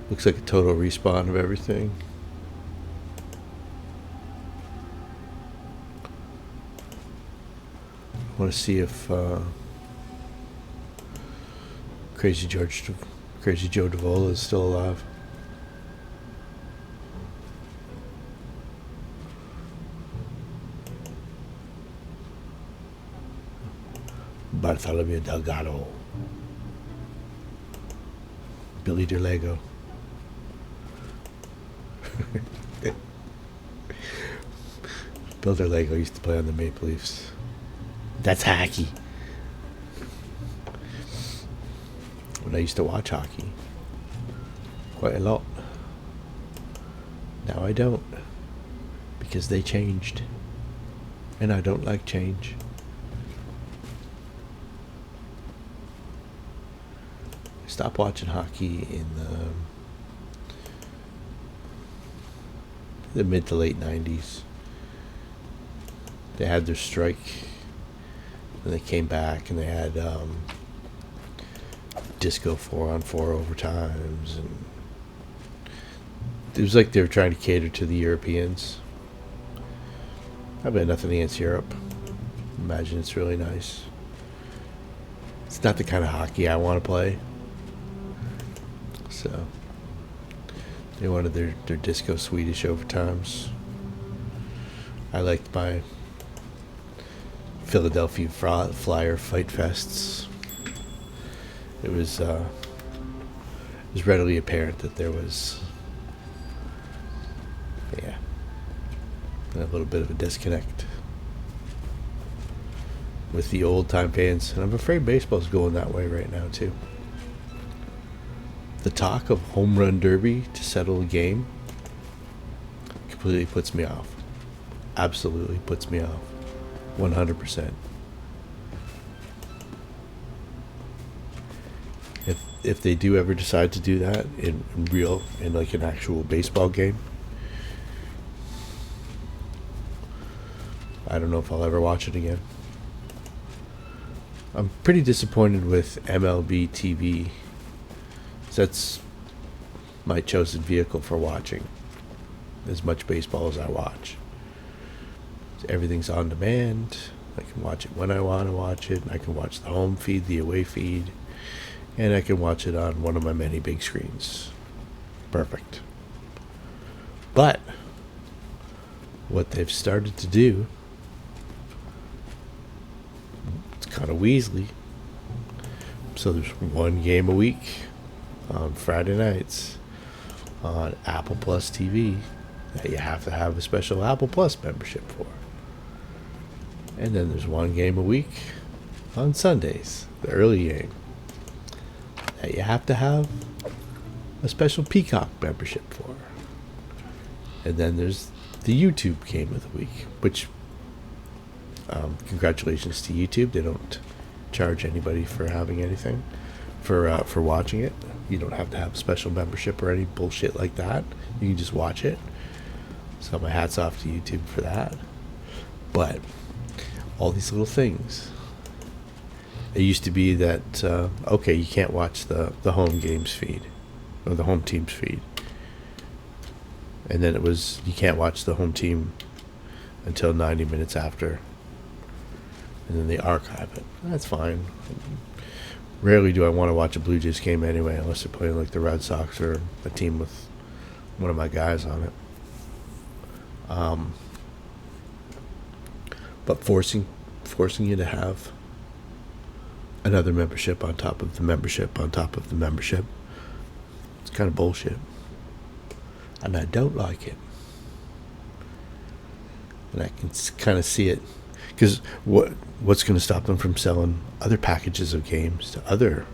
Looks like a total respawn of everything. I want to see if Crazy Joe Davola is still alive. Bartholomew Delgado. Billy DeLego. Bill DeLego used to play on the Maple Leafs. That's hockey. When I used to watch hockey. Quite a lot. Now I don't. Because they changed. And I don't like change. I stopped watching hockey in the mid to late 90s. They had their strike. And they came back and they had disco 4-on-4 overtimes, and it was like they were trying to cater to the Europeans. I've got nothing against Europe. Imagine it's really nice. It's not the kind of hockey I want to play. So they wanted their disco Swedish overtimes. I liked my Philadelphia Flyer fight fests. It was readily apparent that there was a little bit of a disconnect with the old time fans, and I'm afraid baseball's going that way right now too. The talk of home run derby to settle a game completely puts me off. Absolutely puts me off. 100%. If they do ever decide to do that in like an actual baseball game, I don't know if I'll ever watch it again. I'm pretty disappointed with MLB TV. That's my chosen vehicle for watching as much baseball as I watch. Everything's on demand. I can watch it when I want to watch it. I can watch the home feed, the away feed, and I can watch it on one of my many big screens. Perfect. But what they've started to do, it's kind of Weasley. So there's one game a week on Friday nights on Apple Plus TV that you have to have a special Apple Plus membership for. And then there's one game a week on Sundays, the early game, that you have to have a special Peacock membership for. And then there's the YouTube game of the week, which congratulations to YouTube. They don't charge anybody for having anything, for watching it. You don't have to have a special membership or any bullshit like that. You can just watch it. So my hat's off to YouTube for that. But all these little things. It used to be that, okay, you can't watch the home games feed, or the home team's feed. And then it was, you can't watch the home team until 90 minutes after. And then they archive it. That's fine. Rarely do I want to watch a Blue Jays game anyway, unless they're playing like the Red Sox or a team with one of my guys on it. But forcing you to have another membership on top of the membership on top of the membership, it's kind of bullshit. And I don't like it. And I can kind of see it. Because what's going to stop them from selling other packages of games to other,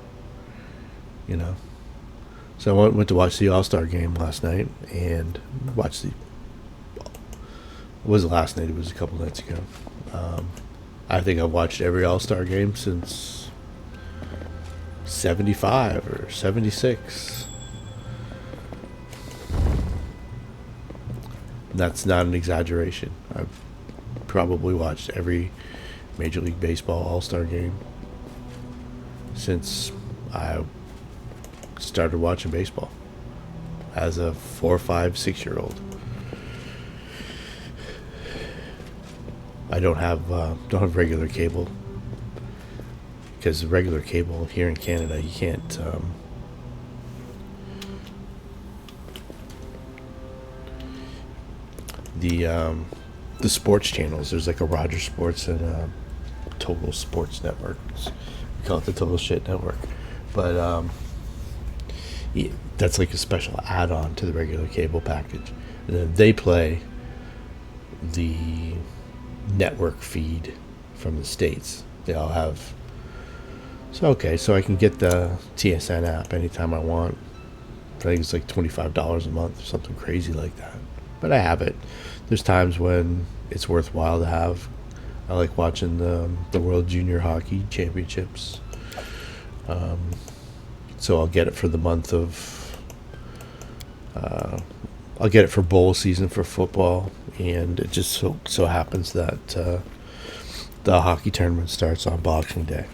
So I went to watch the All-Star game last night and watched it wasn't last night, it was a couple nights ago. I think I've watched every All-Star game since 75 or 76. That's not an exaggeration. I've probably watched every Major League Baseball All-Star game since I started watching baseball as a 4, 5, 6-year-old. I don't have regular cable, because regular cable here in Canada, you can't the sports channels, there's like a Rogers Sports and a Total Sports Network. We call it the Total Shit Network, but that's like a special add-on to the regular cable package. And then they play the network feed from the States. They all have. So I can get the TSN app anytime I want. I think it's like $25 a month or something crazy like that. But I have it. There's times when it's worthwhile to have. I like watching the World Junior Hockey Championships. So I'll get it for the month of. I'll get it for bowl season for football, and it just so happens that the hockey tournament starts on Boxing Day.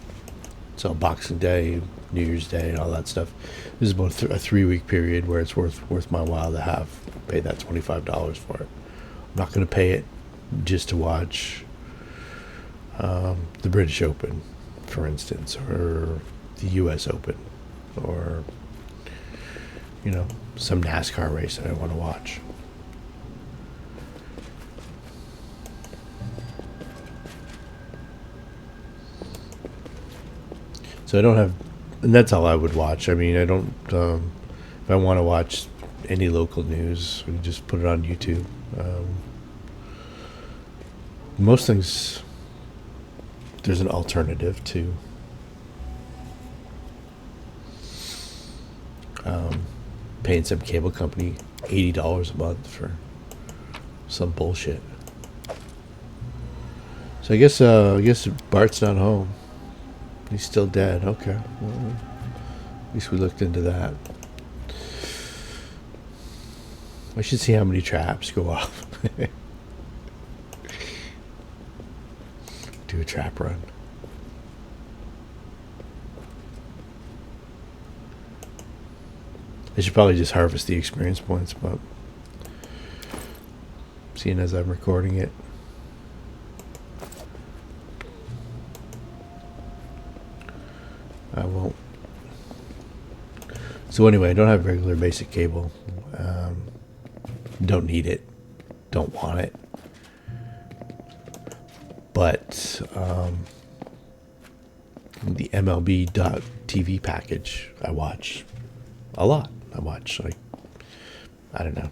So Boxing Day, New Year's Day and all that stuff. This is about a 3-week period where it's worth my while to pay that $25 for it. I'm not going to pay it just to watch the British Open, for instance, or the U.S. Open, or some NASCAR race that I want to watch. So I don't have, and that's all I would watch. I mean, I don't, if I want to watch any local news, I just put it on YouTube. Most things, there's an alternative to paying some cable company $80 a month for some bullshit. So I guess Bart's not home. He's still dead. Okay. Well, at least we looked into that. I should see how many traps go off. Do a trap run. I should probably just harvest the experience points, but seeing as I'm recording it. I won't. So anyway, I don't have regular basic cable. Don't need it. Don't want it. But the MLB.TV package, I watch a lot. I watch like, I don't know,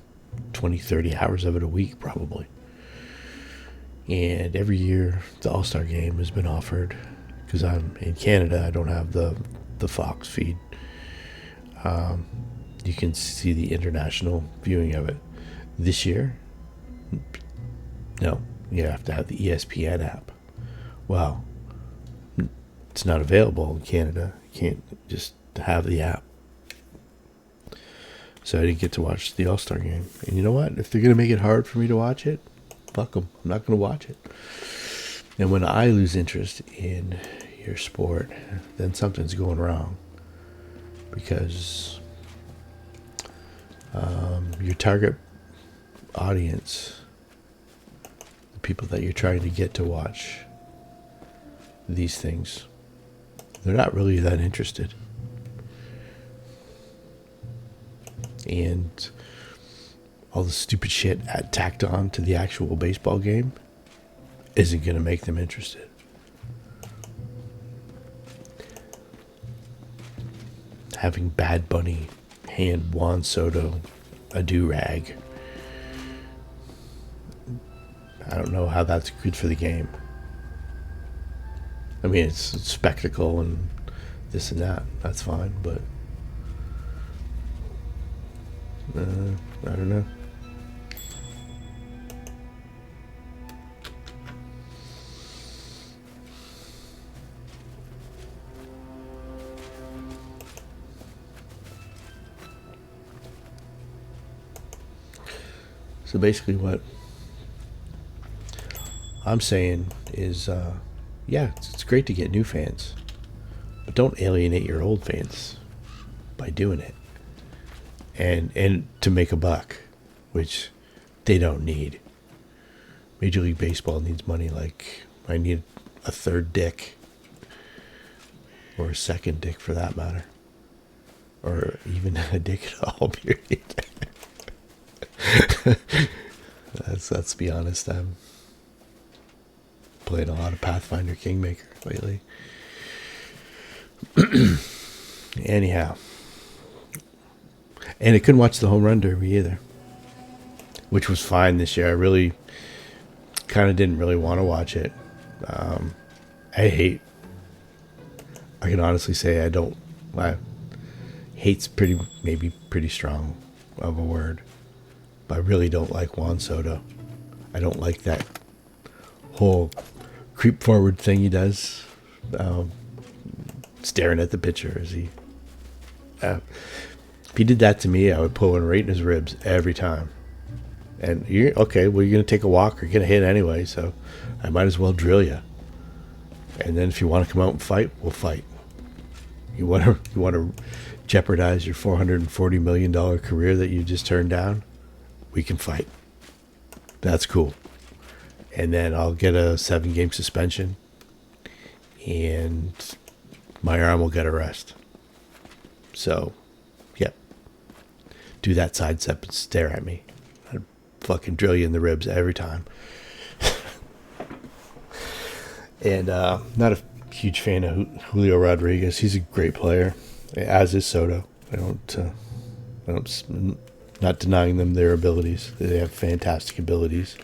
20, 30 hours of it a week probably. And every year the All-Star game has been offered. Because I'm in Canada, I don't have the Fox feed. You can see the international viewing of it. This year, no, you have to have the ESPN app. Well, it's not available in Canada. You can't just have the app. So I didn't get to watch the All-Star game. And you know what? If they're going to make it hard for me to watch it, fuck them. I'm not going to watch it. And when I lose interest in your sport, then something's going wrong. Because your target audience, the people that you're trying to get to watch these things, they're not really that interested. And all the stupid shit tacked on to the actual baseball game isn't going to make them interested. Having Bad Bunny hand Juan Soto a do-rag, I don't know how that's good for the game. I mean, it's spectacle and this and that. That's fine, but I don't know. So basically what I'm saying is, yeah, it's great to get new fans, but don't alienate your old fans by doing it. And to make a buck, which they don't need. Major League Baseball needs money like I need a third dick. Or a second dick for that matter. Or even a dick at all, period. Let's be honest, I'm playing a lot of Pathfinder Kingmaker lately. Anyhow. And I couldn't watch the Home Run Derby either, which was fine this year. I really kind of didn't really want to watch it. I can honestly say hate's maybe pretty strong of a word, but I really don't like Juan Soto. I don't like that whole creep forward thing he does, staring at the pitcher as he. If he did that to me, I would pull one right in his ribs every time. And you're okay. Well, you're gonna take a walk or get a hit anyway, so I might as well drill you. And then if you want to come out and fight, we'll fight. You want to jeopardize your $440 million career that you just turned down? We can fight. That's cool. And then I'll get a 7-game suspension, and my arm will get a rest. So, yep. Do that sidestep and stare at me. I'd fucking drill you in the ribs every time. And not a huge fan of Julio Rodriguez. He's a great player, as is Soto. Not denying them their abilities. They have fantastic abilities.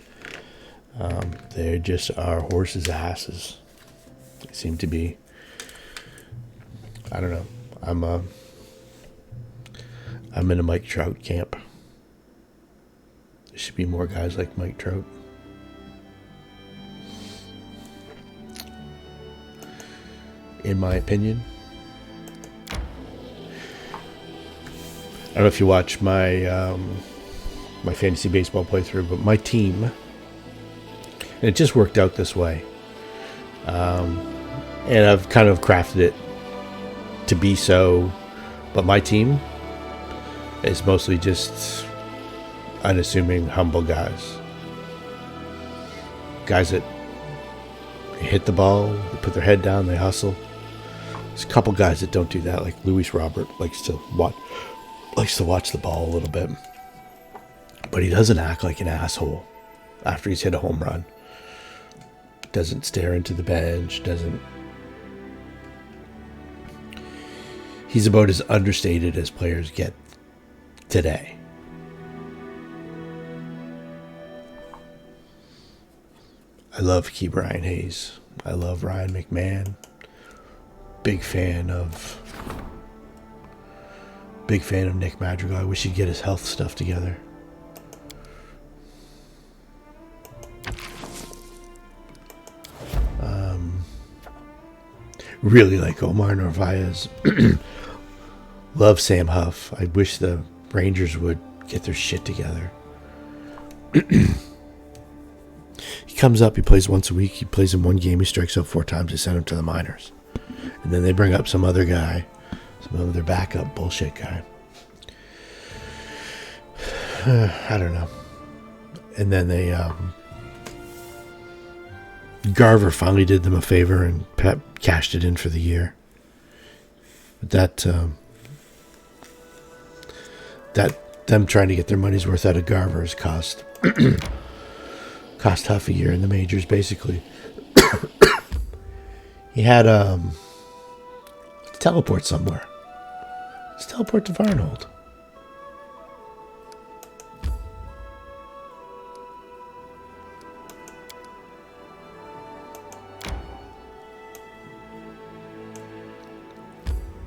They just are horses' asses. They seem to be. I don't know. I'm in a Mike Trout camp. There should be more guys like Mike Trout. In my opinion. I don't know if you watch my my fantasy baseball playthrough, but my team, and it just worked out this way. And I've kind of crafted it to be so, but my team is mostly just unassuming, humble guys. Guys that hit the ball, they put their head down, they hustle. There's a couple guys that don't do that, like Luis Robert likes to watch the ball a little bit, but he doesn't act like an asshole after he's hit a home run. Doesn't stare into the bench, he's about as understated as players get today. I love Key Brian Hayes. I love Ryan McMahon. Big fan of Nick Madrigal. I wish he'd get his health stuff together. Really like Omar Narvaez. Love Sam Huff. I wish the Rangers would get their shit together. He comes up, he plays once a week, he plays in one game, he strikes out 4 times, they send him to the minors. And then they bring up some other guy, some other backup bullshit guy. I don't know. And then they Garver finally did them a favor and cashed it in for the year. But that them trying to get their money's worth out of Garver has cost half a year in the majors, basically. He had teleport somewhere. Let's teleport to Varnhold.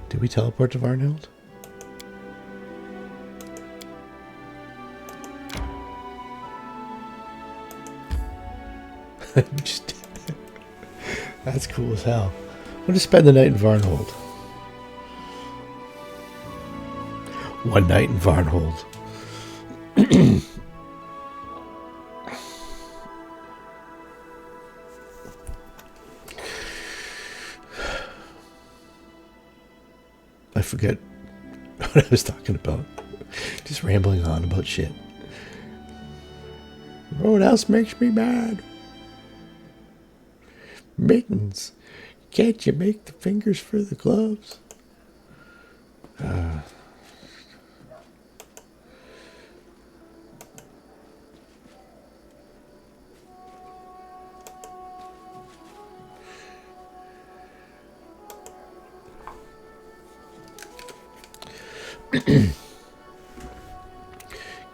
Did we teleport to Varnhold? That's cool as hell. I'm going to spend the night in Varnhold. One night in Varnhold. I forget what I was talking about. Just rambling on about shit. What else makes me mad? Mittens. Can't you make the fingers for the gloves?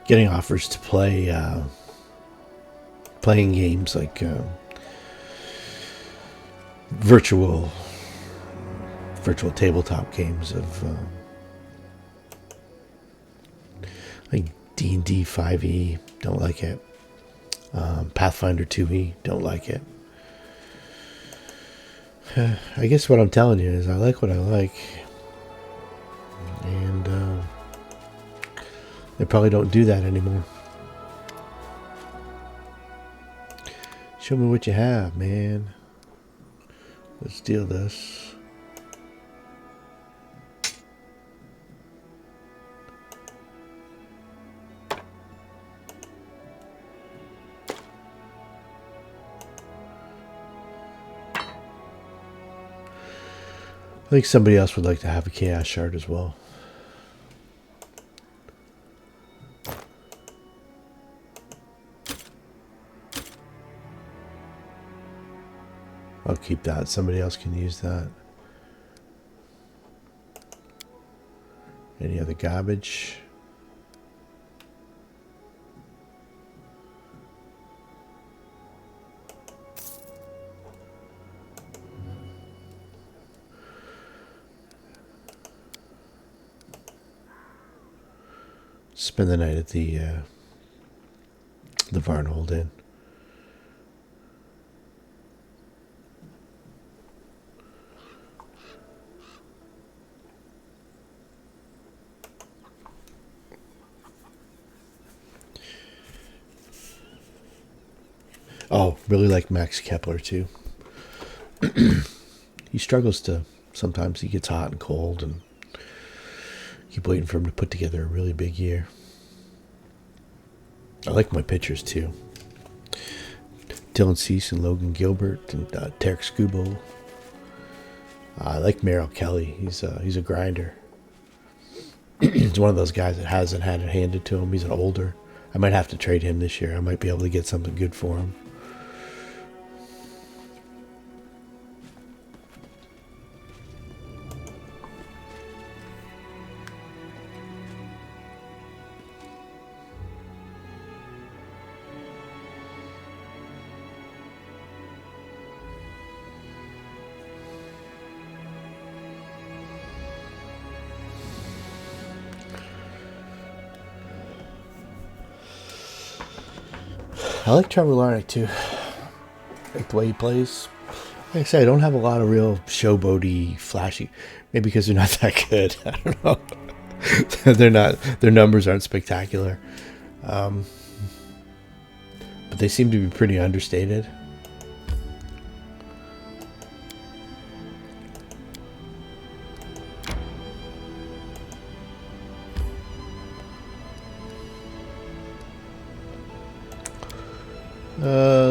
Getting offers to play playing games like virtual tabletop games of like D&D 5e, don't like it. Pathfinder 2e, don't like it. I guess what I'm telling you is I like what I like, and they probably don't do that anymore. Show me what you have, man. Let's steal this. I think somebody else would like to have a chaos shard as well. I'll keep that. Somebody else can use that. Any other garbage? Spend the night at the Varnhold Inn. Oh, really like Max Kepler too. He struggles to, sometimes he gets hot and cold, and keep waiting for him to put together a really big year. I like my pitchers too. Dylan Cease and Logan Gilbert and Tarek Scubo. I like Merrill Kelly. He's a grinder. He's one of those guys that hasn't had it handed to him. He's an older. I might have to trade him this year. I might be able to get something good for him. I like Trevor Larnick too. I like the way he plays. Like I said, I don't have a lot of real showboaty, flashy. Maybe because they're not that good. I don't know. They're not. Their numbers aren't spectacular, but they seem to be pretty understated.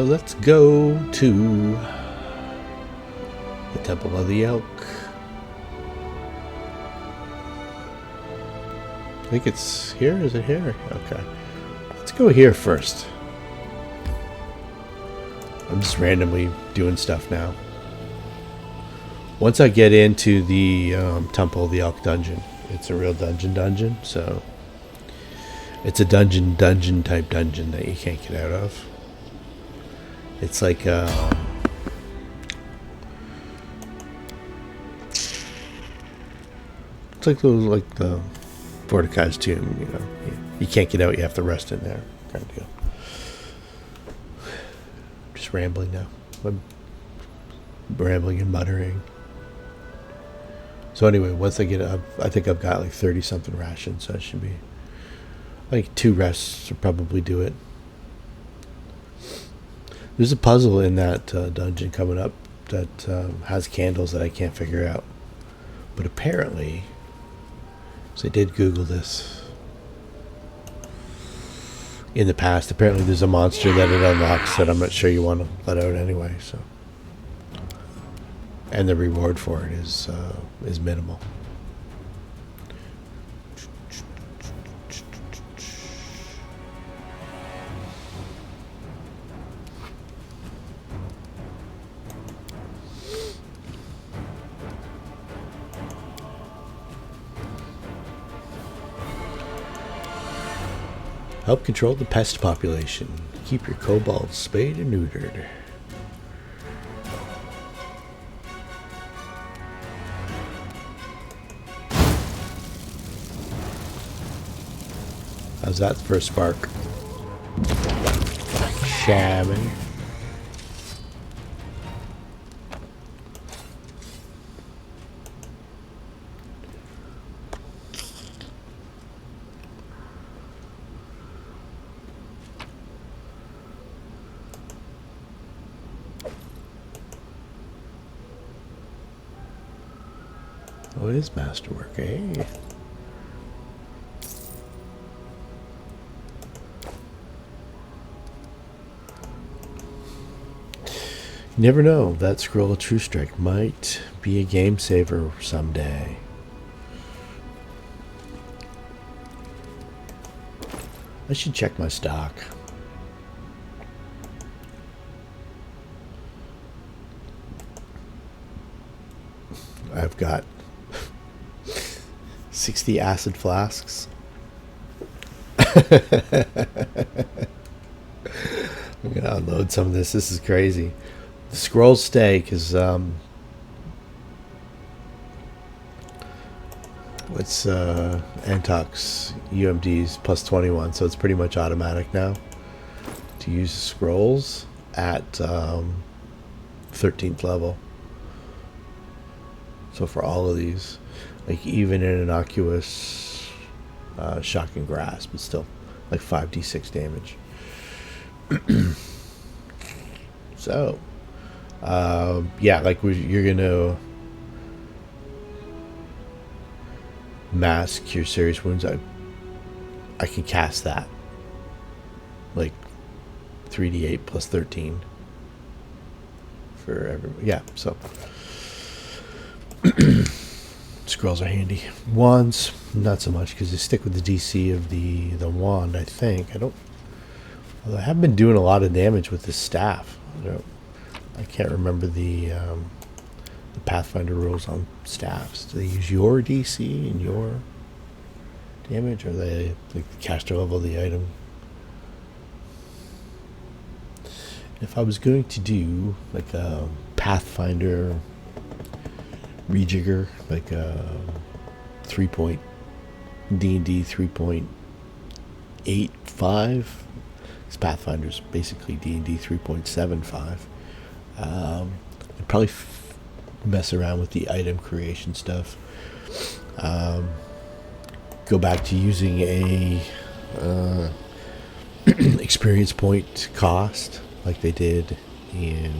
Let's go to the Temple of the Elk. I think it's here. Is it here? Okay. Let's go here first. I'm just randomly doing stuff now. Once I get into the Temple of the Elk dungeon, it's a real dungeon, so it's a dungeon type dungeon that you can't get out of. It's like it's like those, like the Mordecai's tomb, you know. You can't get out, you have to rest in there, kind of deal. Just rambling now. I'm rambling and muttering. So anyway, once I get up, I think I've got like 30 something rations, so I should be like 2 rests to probably do it. There's a puzzle in that dungeon coming up that has candles that I can't figure out. But apparently, so I did Google this in the past. Apparently there's a monster that it unlocks that I'm not sure you want to let out anyway. So, and the reward for it is minimal. Help control the pest population. Keep your kobolds spayed and neutered. How's that for a spark? Shaman. Oh, it is masterwork, eh? You never know. That scroll of True Strike might be a game saver someday. I should check my stock. I've got 60 acid flasks. I'm gonna unload some of this. This is crazy. The scroll stake is what's Antox UMDs plus 21, so it's pretty much automatic now to use scrolls at 13th level. So for all of these, like even in innocuous shocking grasp, it's still like 5d6 damage. So yeah, like you're gonna mask your serious wounds. I can cast that like 3d8 plus 13 for everyone. Yeah, so scrolls are handy. Wands, not so much, because they stick with the DC of the wand. I think although I haven't been doing a lot of damage with this staff. I can't remember the Pathfinder rules on staffs. Do they use your DC and your damage, or they like the caster level of the item? If I was going to do like a Pathfinder rejigger, like a D&D 3.85, because Pathfinder's basically D&D 3.75. I'd probably mess around with the item creation stuff. Go back to using a experience point cost like they did in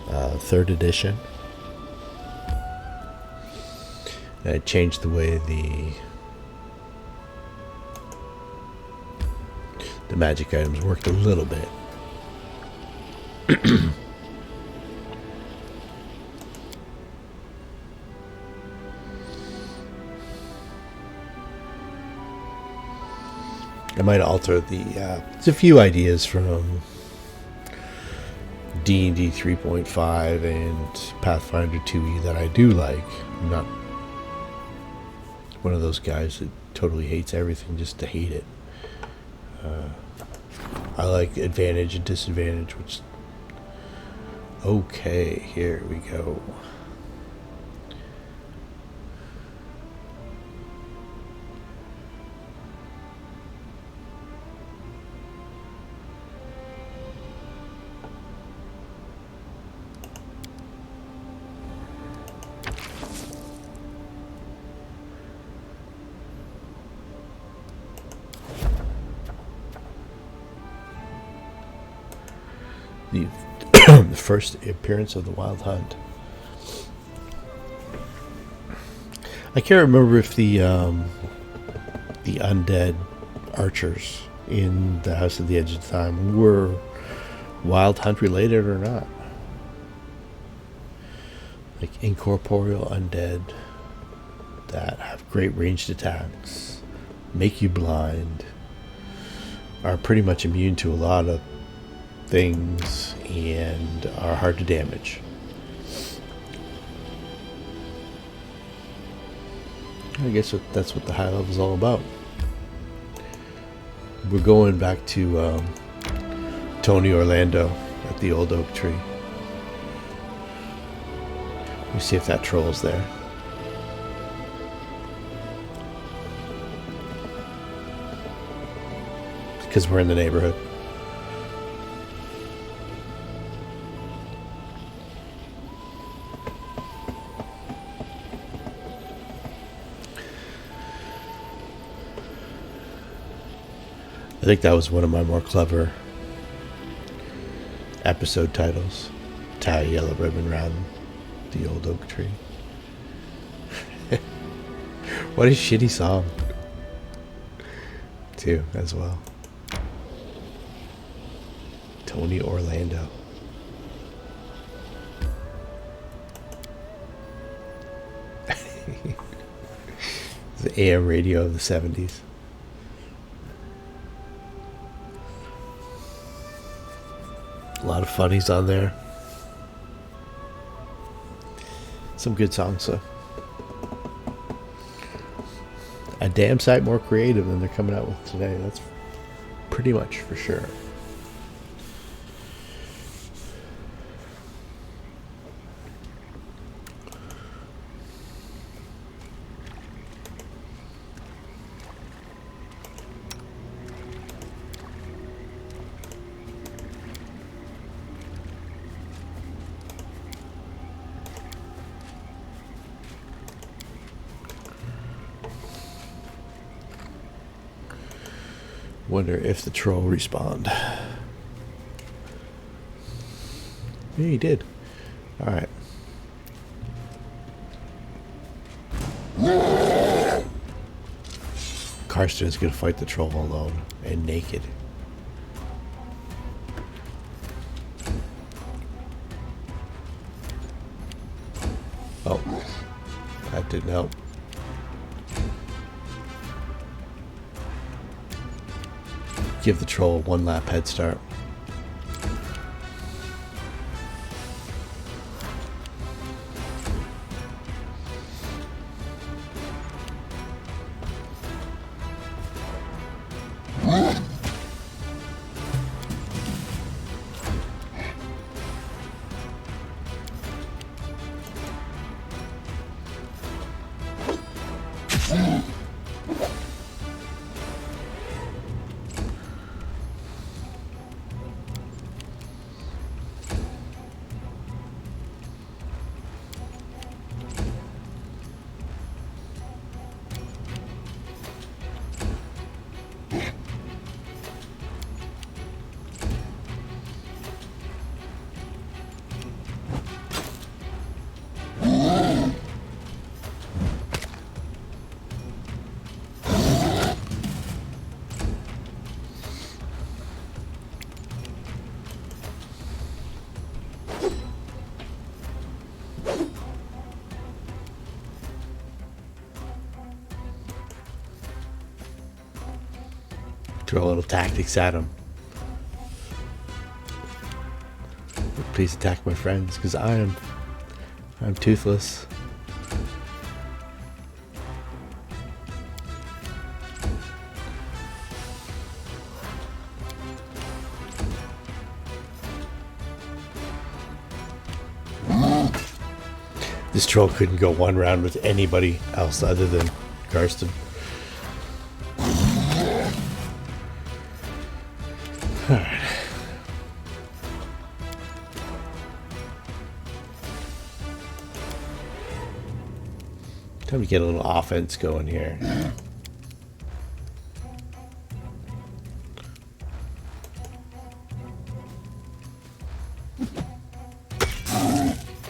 3rd edition. And I changed the way the magic items worked a little bit. I might alter the there's a few ideas from D&D 3.5 and Pathfinder 2e that I do like. I'm not one of those guys that totally hates everything just to hate it. I like advantage and disadvantage, which... Okay, here we go. The first appearance of the Wild Hunt. I can't remember if the undead archers in the House of the Edge of Time were Wild Hunt related or not. Like incorporeal undead that have great ranged attacks, make you blind, are pretty much immune to a lot of things, and are hard to damage. I guess that's what the high level is all about. We're going back to Tony Orlando at the old oak tree. Let me see if that troll's there. Because we're in the neighborhood. I think that was one of my more clever episode titles. Tie a yellow ribbon around the old oak tree. What a shitty song. Too, as well. Tony Orlando. The AM radio of the 70s. A lot of funnies on there. Some good songs, though. A damn sight more creative than they're coming out with today. That's pretty much for sure. Wonder if the troll respawned. Yeah, he did. Alright. Karsten is going to fight the troll alone and naked. Oh. That didn't help. Give the troll a 1 lap head start. Throw a little tactics at him. Please attack my friends, because I'm toothless. This troll couldn't go 1 round with anybody else other than Karsten. Alright. Time to get a little offense going here.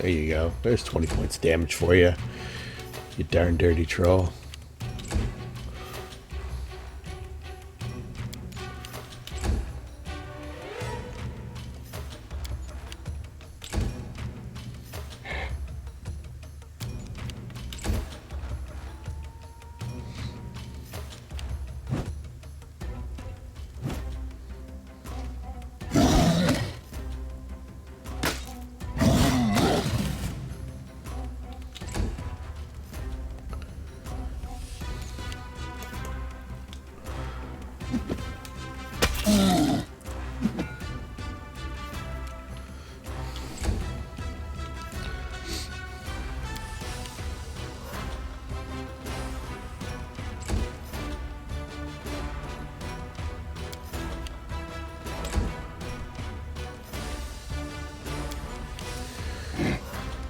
There you go. There's 20 points damage for you. You darn dirty troll.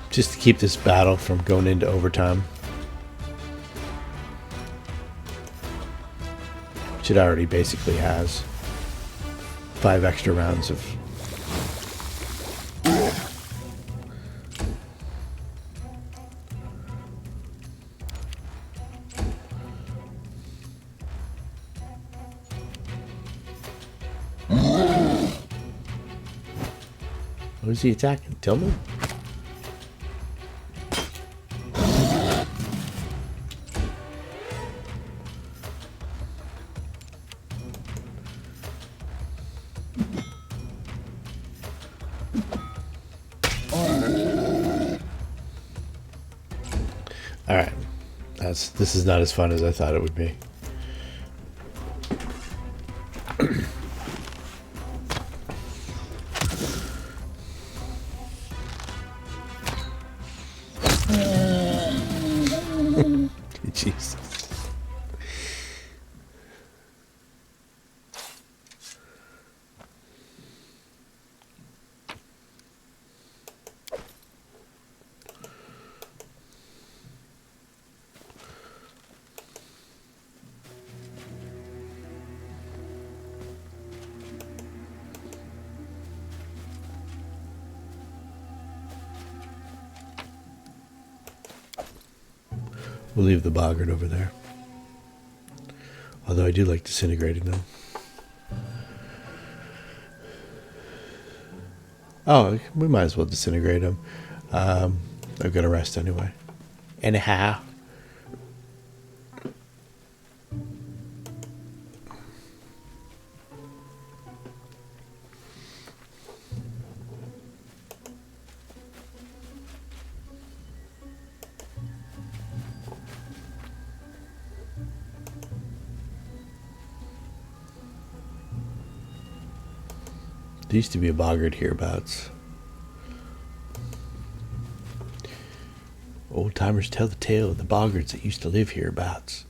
Just to keep this battle from going into overtime. Which it already basically has. 5 extra rounds of... What is he attacking? Tillman? This is not as fun as I thought it would be. Jesus. We'll leave the boggart over there. Although I do like disintegrating them. Oh, we might as well disintegrate them. I've got to rest anyway. Anyhow. There used to be a boggart hereabouts. Old timers tell the tale of the boggarts that used to live hereabouts.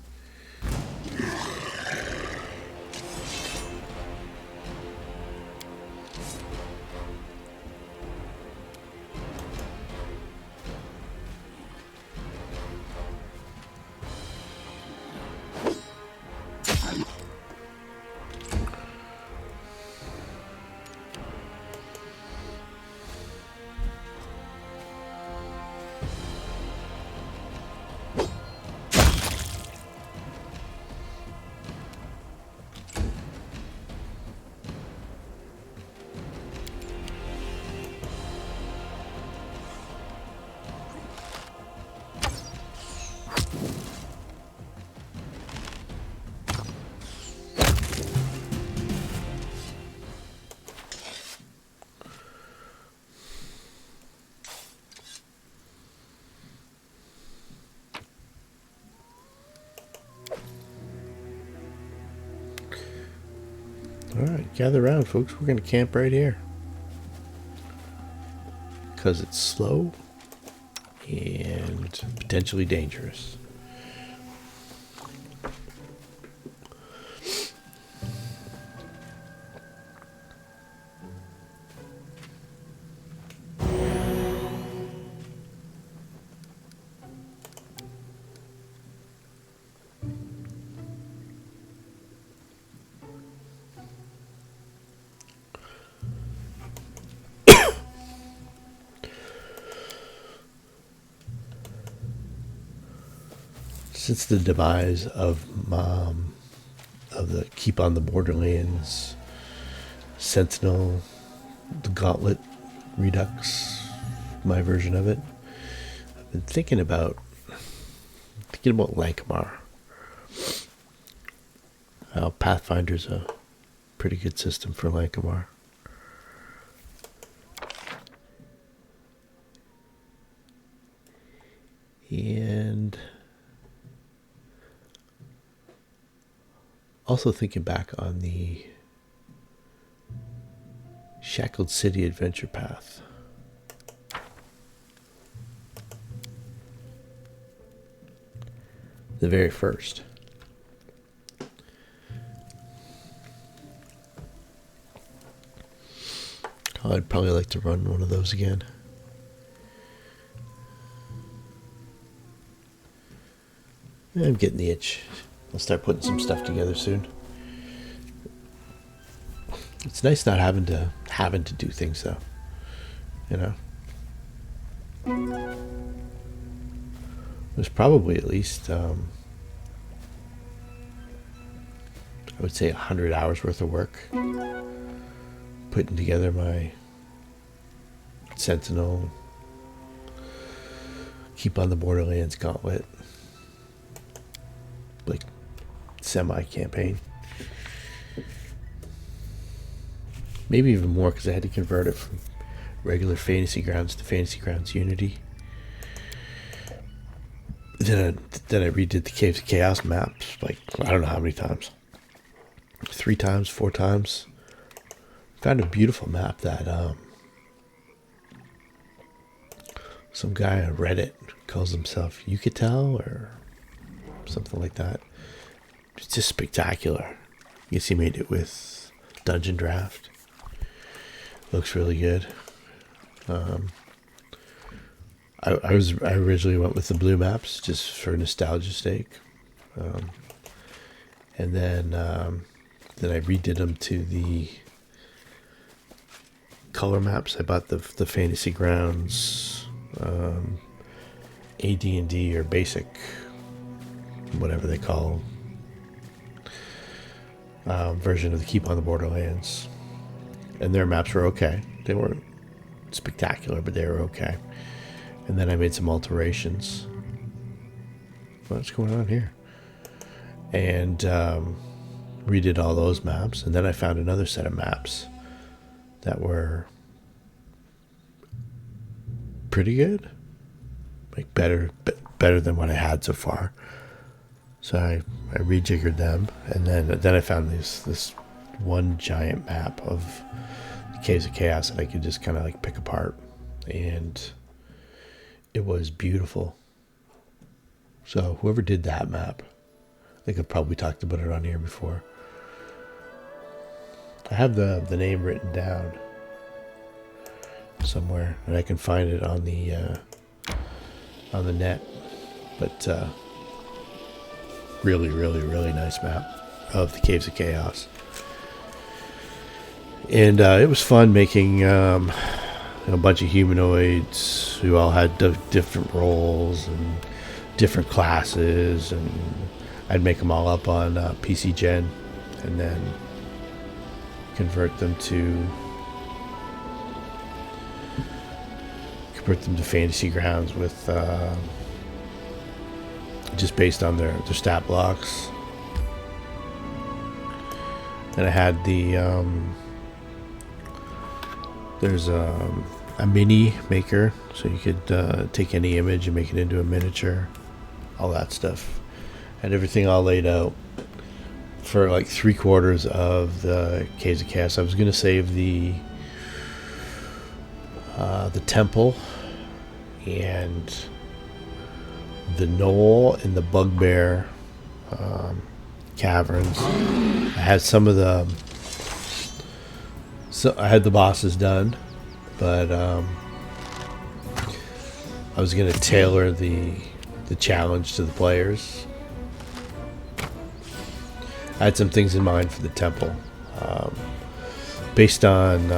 Alright, gather around, folks. We're going to camp right here. Because it's slow and potentially dangerous. Since the demise of the Keep on the Borderlands, Sentinel, the Gauntlet Redux, my version of it, I've been thinking about Lankamar. Pathfinder's a pretty good system for Lankamar. And also thinking back on the Shackled City Adventure Path. The very first. I'd probably like to run one of those again. I'm getting the itch. I'll start putting some stuff together soon. It's nice not having to do things though. You know? There's probably at least I would say 100 hours worth of work putting together my Sentinel, Keep on the Borderlands Gauntlet, like semi-campaign. Maybe even more, because I had to convert it from regular Fantasy Grounds to Fantasy Grounds Unity. Then I redid the Caves of Chaos maps, like, I don't know how many times. 3 times, 4 times. Found a beautiful map that some guy on Reddit calls himself Yucatel or something like that. It's just spectacular. I guess he made it with Dungeon Draft. Looks really good. I originally went with the blue maps just for nostalgia's sake, and then I redid them to the color maps. I bought the Fantasy Grounds, AD&D or basic, whatever they call version of the Keep on the Borderlands, and their maps were okay. They weren't spectacular, but they were okay. And then I made some alterations. What's going on here? And redid all those maps. And then I found another set of maps that were pretty good. Like better than what I had so far. So I rejiggered them. And then I found this one giant map of the Caves of Chaos that I could just kind of like pick apart. And it was beautiful. So whoever did that map, I think I've probably talked about it on here before. I have the name written down somewhere, and I can find it on the net. But really, really, really nice map of the Caves of Chaos. And it was fun making a bunch of humanoids who all had different roles and different classes, and I'd make them all up on PC Gen and then convert them to Fantasy Grounds with just based on their stat blocks. And I had there's a mini maker, so you could take any image and make it into a miniature, all that stuff. Had everything all laid out for like 3/4 of the Caves of Chaos. I was going to save the temple and the knoll and the bugbear caverns. I had some of the I had the bosses done, but I was going to tailor the challenge to the players. I had some things in mind for the temple, based on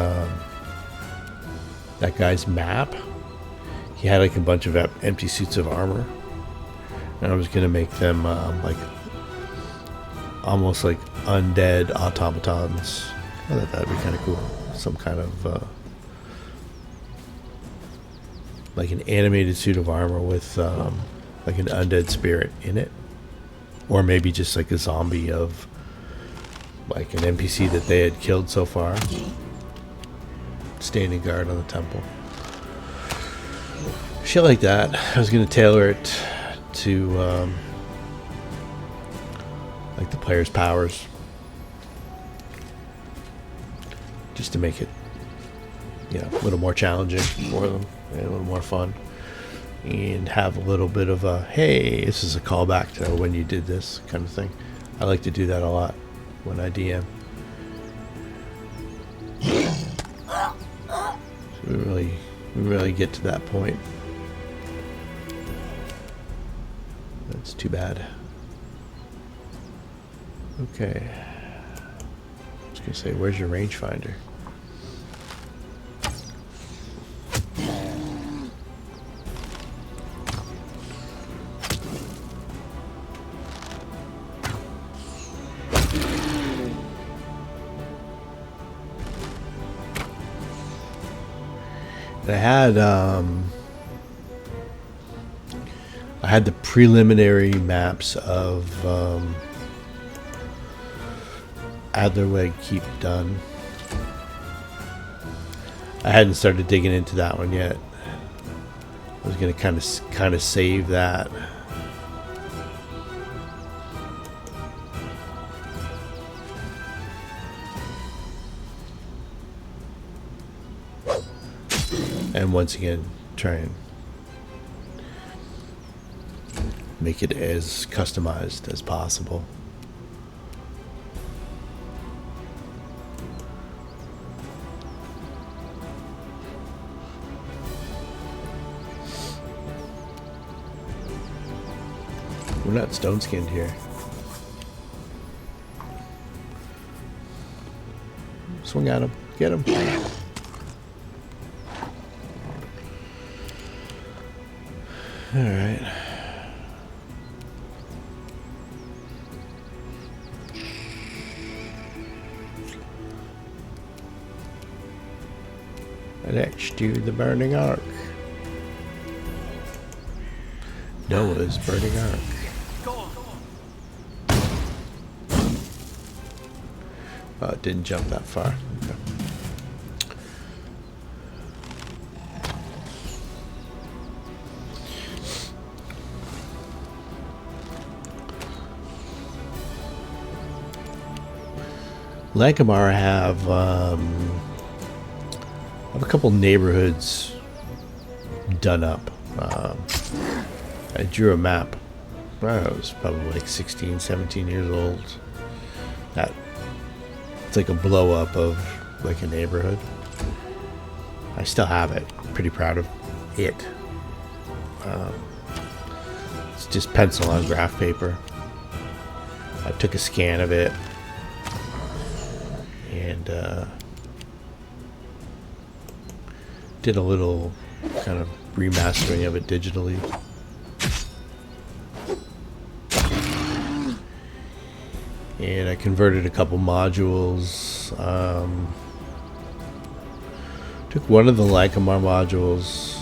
that guy's map. He had like a bunch of empty suits of armor, and I was going to make them like almost like undead automatons. I thought that'd be kind of cool. Some kind of like an animated suit of armor with like an undead spirit in it, or maybe just like a zombie of like an NPC that they had killed so far, standing guard on the temple. Shit like that. I was gonna tailor it to like the player's powers, just to make it, you know, a little more challenging for them and a little more fun, and have a little bit of a, hey, this is a callback to when you did this kind of thing. I like to do that a lot when I DM. So we really get to that point. That's too bad. Okay. I was gonna say, where's your rangefinder? I had the preliminary maps of Adlerweg Keep done. I hadn't started digging into that one yet. I was gonna kind of save that And once again, try and make it as customized as possible. We're not stone skinned here. Swing at him. Get him. Alright. Next to the burning ark. Noah's burning ark. Oh, it didn't jump that far. Okay. Lankamar have a couple neighborhoods done up. I drew a map. I was probably like 16, 17 years old. That it's like a blow up of like a neighborhood. I still have it. Pretty proud of it. It's just pencil on graph paper. I took a scan of it and did a little kind of remastering of it digitally. And I converted a couple modules. Took one of the Lankamar modules.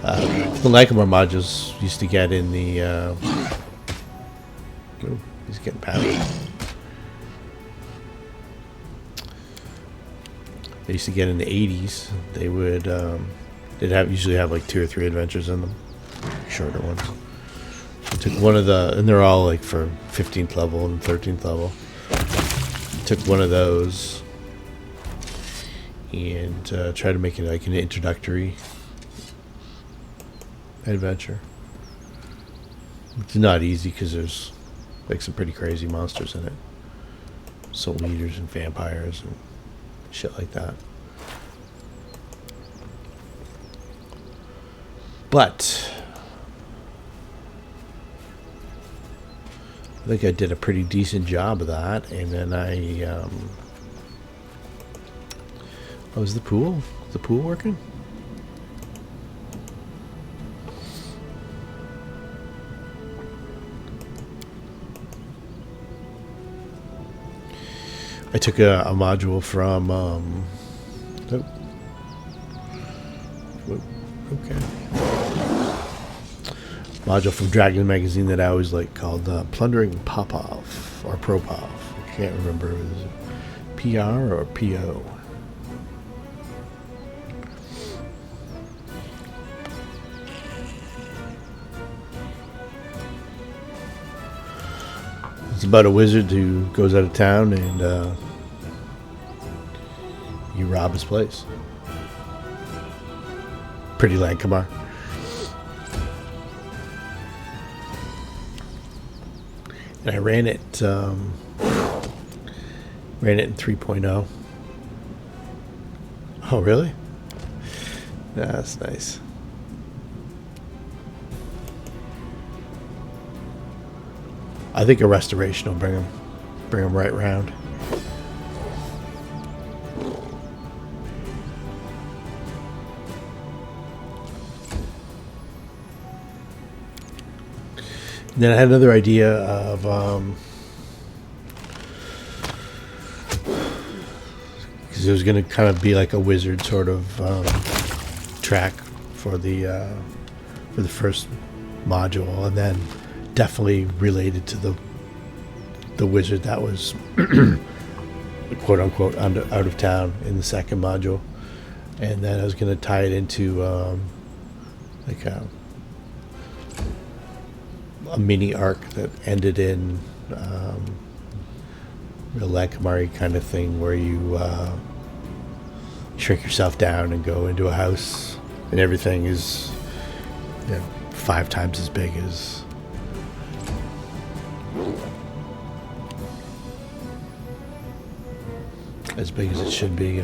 The Lankamar modules used to get in the... oh, he's getting pounded. They used to get in the 80s. They would... they'd usually have like 2 or 3 adventures in them. Shorter ones. I took one of the... and they're all like for 15th level and 13th level. Took one of those and tried to make it like an introductory adventure. It's not easy because there's like some pretty crazy monsters in it. Soul eaters and vampires and shit like that. But I think I did a pretty decent job of that. And then oh, is the pool? Is the pool working? I took a module from oh. Okay. Module from Dragon Magazine that I always like called Plundering Popov or Propov. I can't remember if it was PR or PO. It's about a wizard who goes out of town and you rob his place. Pretty Lankamar. And I ran it in 3.0. Oh, really? Yeah, that's nice. I think a restoration will bring him right round. And then I had another idea of because it was going to kind of be like a wizard sort of track for the first module, and then definitely related to the wizard that was quote unquote out of town in the second module, and then I was going to tie it into like a mini arc that ended in real Lankamari kind of thing where you shrink yourself down and go into a house, and everything is, 5 times as big as it should be.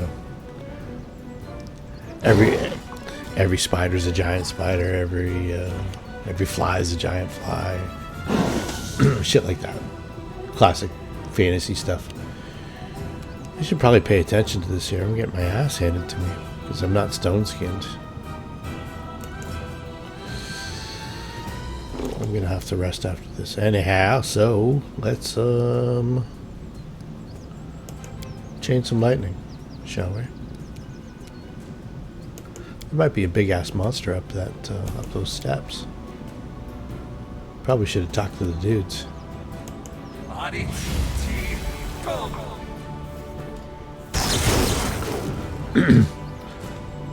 Every spider is a giant spider. Every fly is a giant fly. Shit like that. Classic fantasy stuff. I should probably pay attention to this here. I'm getting my ass handed to me because I'm not stone skinned. I'm gonna have to rest after this anyhow. So let's chain some lightning, shall we? There might be a big ass monster up up those steps. Probably should have talked to the dudes.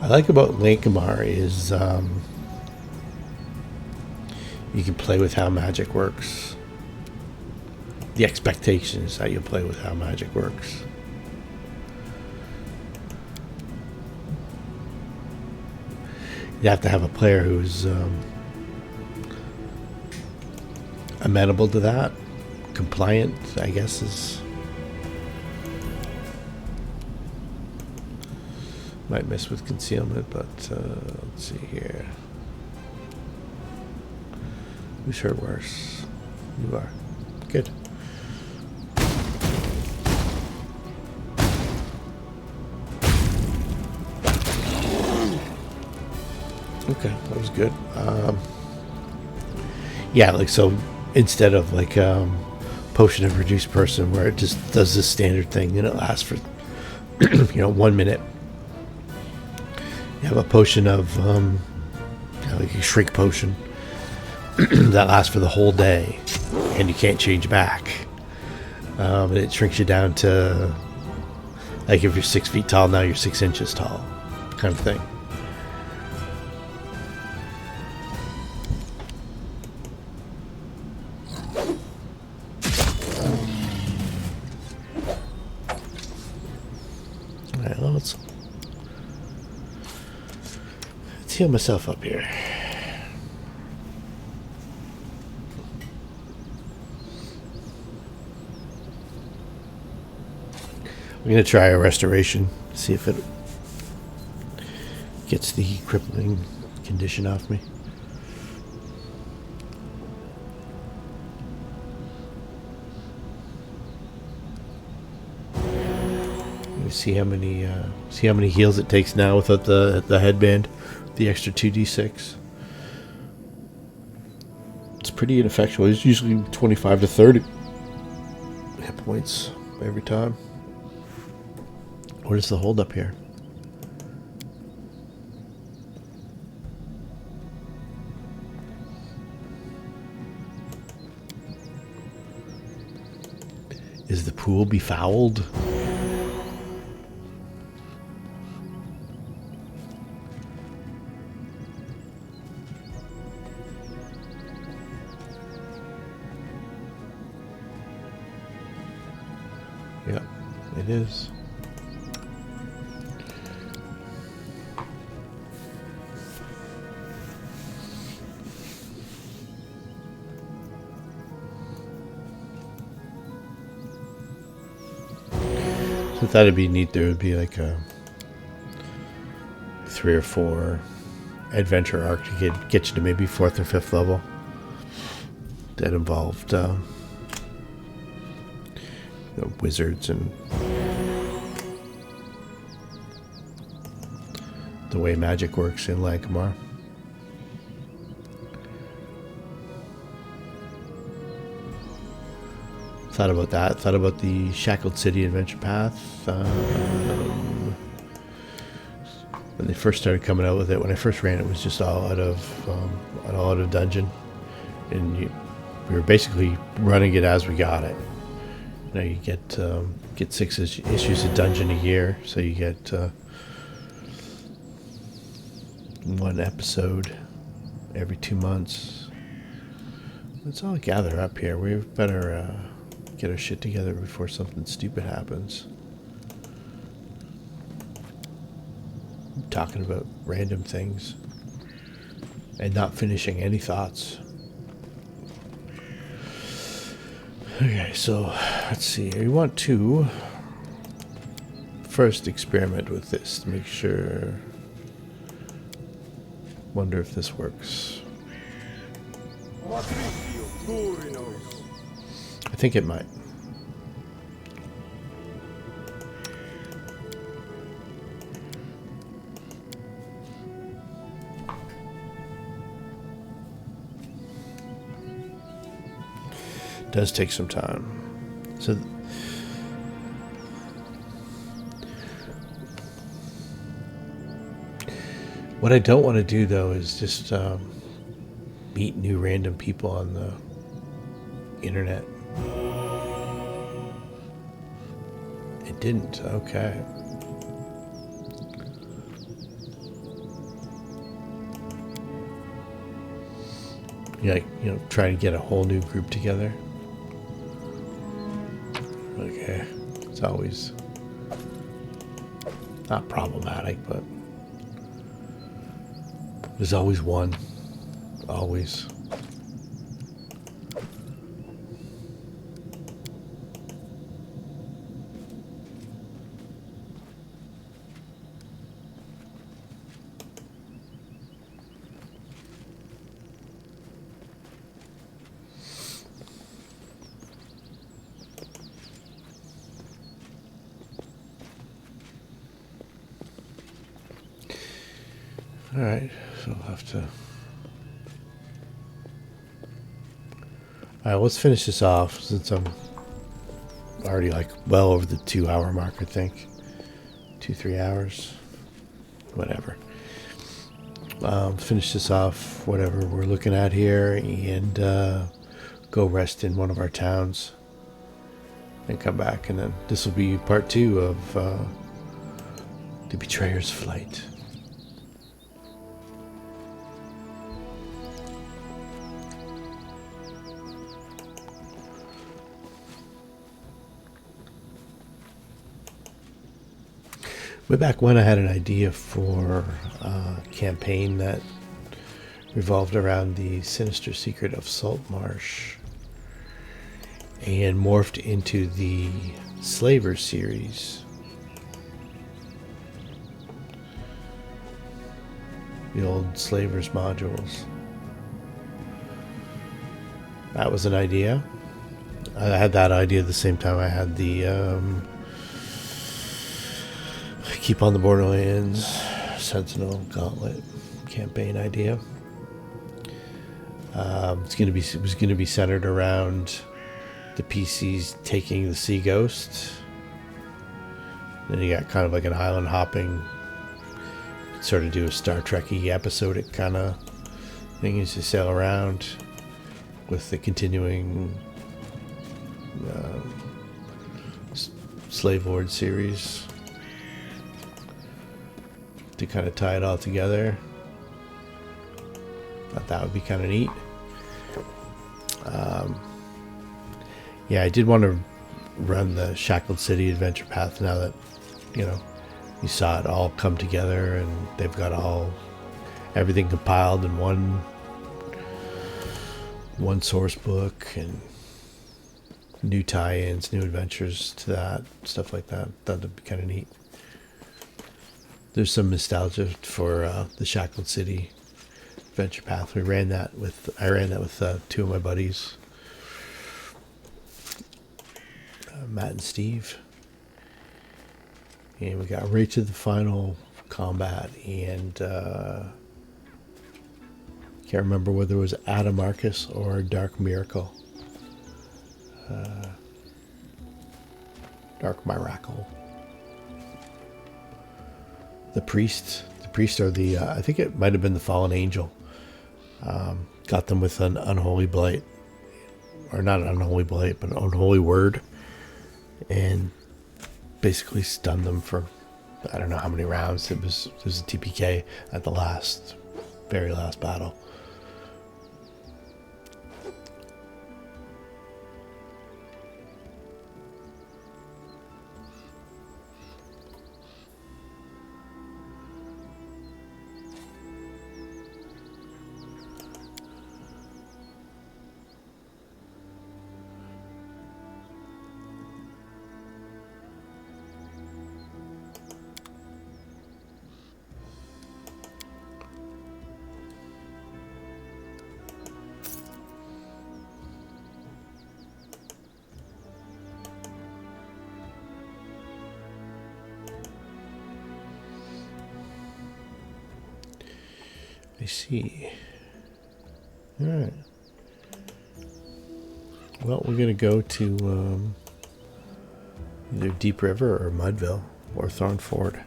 I like about Lankamar is you can play with how magic works. The expectation is that you'll play with how magic works. You have to have a player who's amenable to that, compliant, I guess is. Might miss with concealment, but let's see here. Who's hurt worse? You are. Good. Okay, that was good. Yeah, like so instead of like potion of reduced person where it just does this standard thing and it lasts for 1 minute. You have a potion of like a shrink potion that lasts for the whole day and you can't change back. And it shrinks you down to like if you're 6 feet tall, now you're 6 inches tall, kind of thing. Let's heal myself up here. I'm going to try a restoration, see if it gets the crippling condition off me. See how many heals it takes now without the headband, the extra 2d6. It's pretty ineffectual. It's usually 25 to 30 hit points every time. What is the hold up here? Is the pool befouled? Yeah, it is. So I thought it'd be neat. There would be like a 3 or 4 adventure arc to get you to maybe 4th or 5th level that involved wizards and the way magic works in Lankamar. Thought about that. Thought about the Shackled City Adventure Path. When they first started coming out with it, when I first ran it was just all out of dungeon, and we were basically running it as we got it. You know, you get 6 issues of dungeon a year, so you get 1 episode every 2 months. Let's all gather up here. We better get our shit together before something stupid happens. talking about random things and not finishing any thoughts. Okay, so let's see. We want to first experiment with this to make sure. Wonder if this works. I think it might. Does take some time. So what I don't want to do though is just meet new random people on the internet. It didn't. Okay. Yeah, you know, try to get a whole new group together. Okay, it's always not problematic, but there's always one. Always. All right, so I'll have to. All right, let's finish this off since I'm already like well over the 2 hour mark, I think. 2-3 hours, whatever. Finish this off, whatever we're looking at here, and go rest in one of our towns and come back, and then this will be part 2 of the Betrayer's Flight. Way back when I had an idea for a campaign that revolved around the sinister secret of Saltmarsh and morphed into the Slaver series. The old Slavers modules. That was an idea. I had that idea at the same time I had the Keep on the Borderlands Sentinel Gauntlet campaign idea. It was going to be centered around the PCs taking the Sea Ghost. Then you got kind of like an island hopping, sort of do a Star Trek-y episodic kind of thing as you sail around with the continuing Slave Lord series to kind of tie it all together. Thought that would be kind of neat. Yeah, I did want to run the Shackled City adventure path now that, you know, you saw it all come together and they've got everything compiled in one source book and new tie-ins, new adventures to that, stuff like that. Thought that'd be kind of neat. There's some nostalgia for the Shackled City adventure path. I ran that with 2 of my buddies, Matt and Steve, and we got right to the final combat, and can't remember whether it was Adamarcus or Dark Miracle. Dark Miracle. The priest or the I think it might have been the fallen angel. Got them with an unholy blight, or not an unholy blight, but an unholy word, and basically stunned them for I don't know how many rounds. It was a TPK at the very last battle. see. Alright. Well, we're going to go to either Deep River or Mudville or Thorn Ford.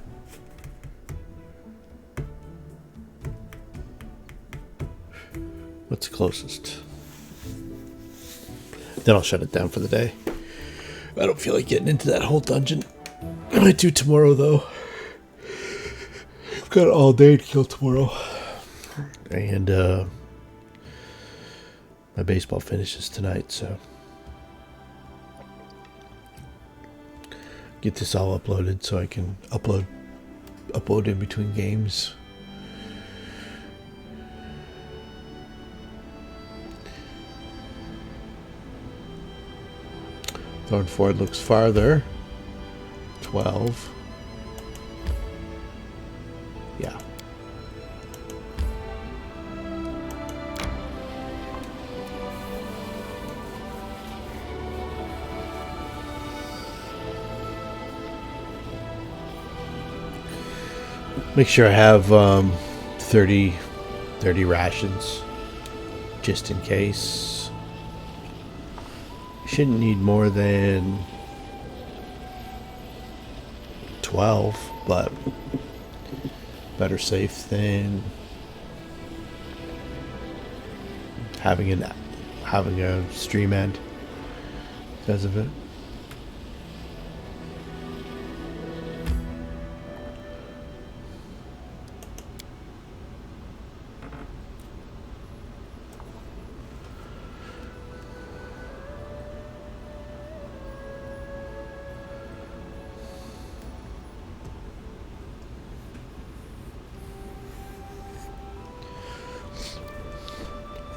What's closest? Then I'll shut it down for the day. I don't feel like getting into that whole dungeon. I might do tomorrow, though. I've got all day to kill tomorrow. And my baseball finishes tonight, so get this all uploaded so I can upload in between games. Thorn Ford looks farther. 12. Yeah. Make sure I have 30 rations just in case. Shouldn't need more than 12, but better safe than having a stream end because of it.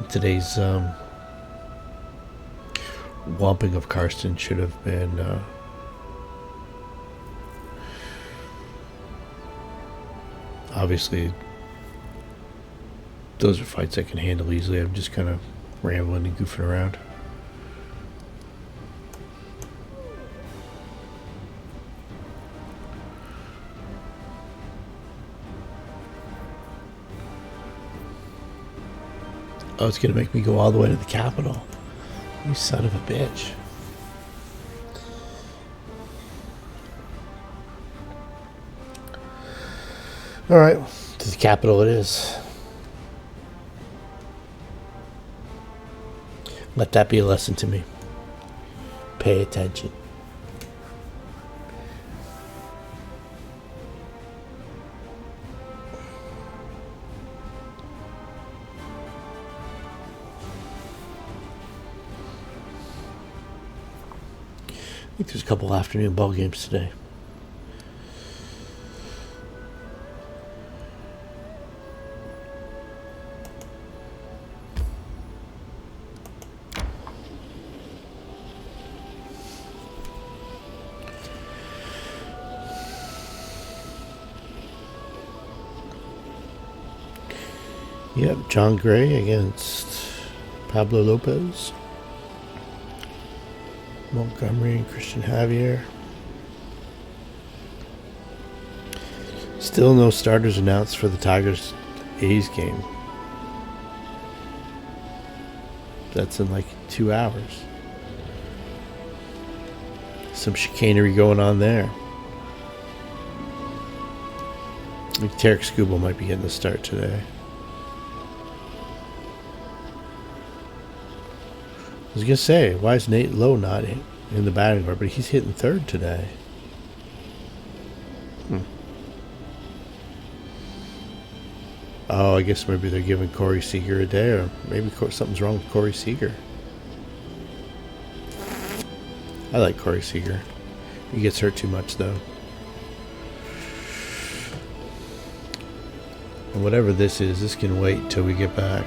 Today's Whomping of Karsten should have been obviously those are fights I can handle easily. I'm just kind of rambling and goofing around. Oh, it's going to make me go all the way to the capital. You son of a bitch. Alright, to the capital it is. Let that be a lesson to me. Pay attention. I think there's a couple afternoon ball games today. Yep, John Gray against Pablo Lopez. Montgomery and Christian Javier. Still no starters announced for the Tigers A's game. That's in like 2 hours. Some chicanery going on there. I think Tarek Skubal might be getting the start today. I was going to say, why is Nate Lowe not in the batting order? But he's hitting third today. Oh, I guess maybe they're giving Corey Seager a day, or maybe something's wrong with Corey Seager. I like Corey Seager. He gets hurt too much, though. And whatever this is, this can wait till we get back.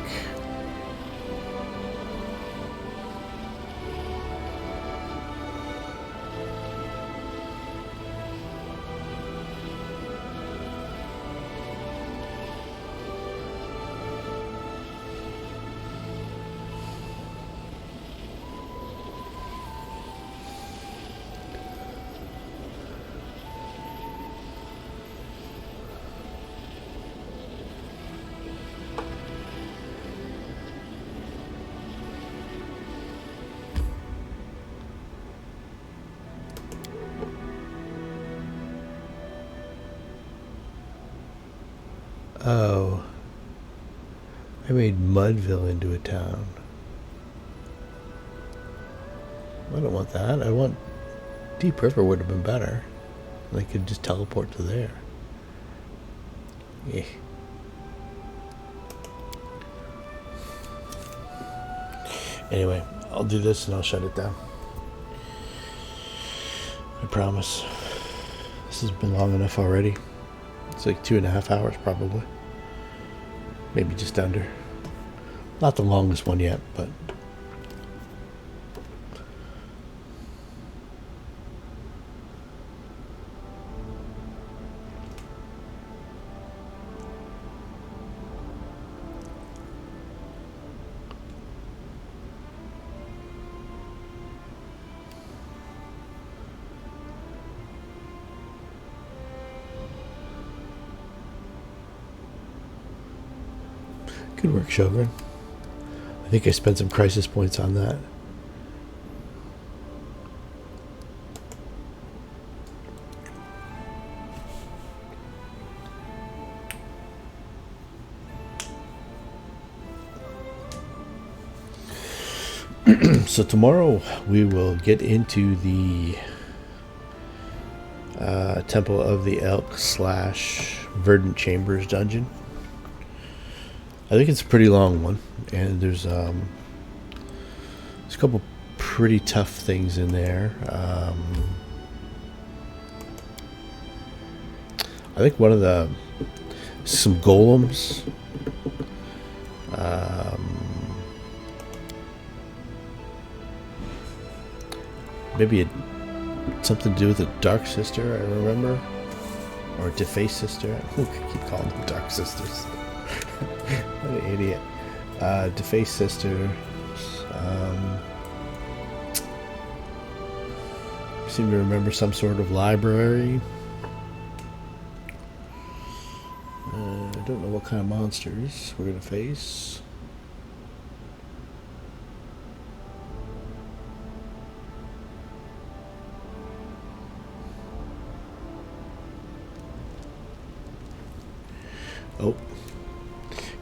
Oh. I made Mudville into a town. I don't want that. I want... Deep River would have been better. I could just teleport to there. Yeah. Anyway, I'll do this and I'll shut it down. I promise. This has been long enough already. It's like 2.5 hours probably. Maybe just under. Not the longest one yet, but... Good work, Shogun. I think I spent some crisis points on that. So tomorrow we will get into the Temple of the Elk / Verdant Chambers dungeon. I think it's a pretty long one, and there's a couple pretty tough things in there. I think one of some golems. Maybe something to do with the Dark Sister, I remember, or Deface Sister. I keep calling them Dark Sisters. What an idiot. Deface Sister. Seem to remember some sort of library. I don't know what kind of monsters we're going to face. Oh.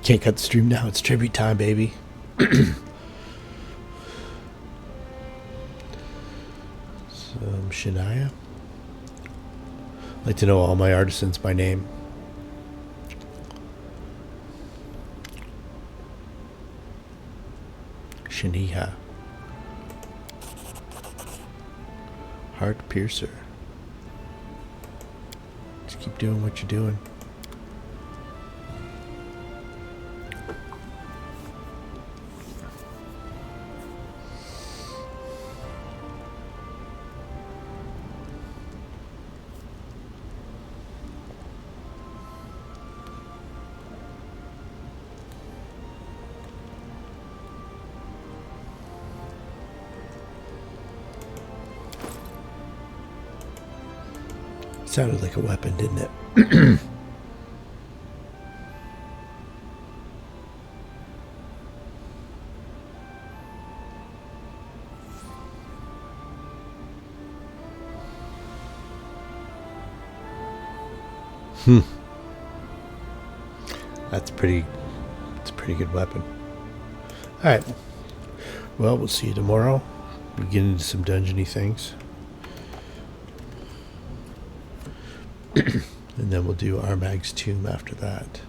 Can't cut the stream now. It's tribute time, baby. Shania. I'd like to know all my artisans by name. Shania. Heart Piercer. Just keep doing what you're doing. Sounded like a weapon, didn't it? It's a pretty good weapon. Alright. Well, we'll see you tomorrow. We'll get into some dungeony things. And then we'll do Armag's Tomb after that.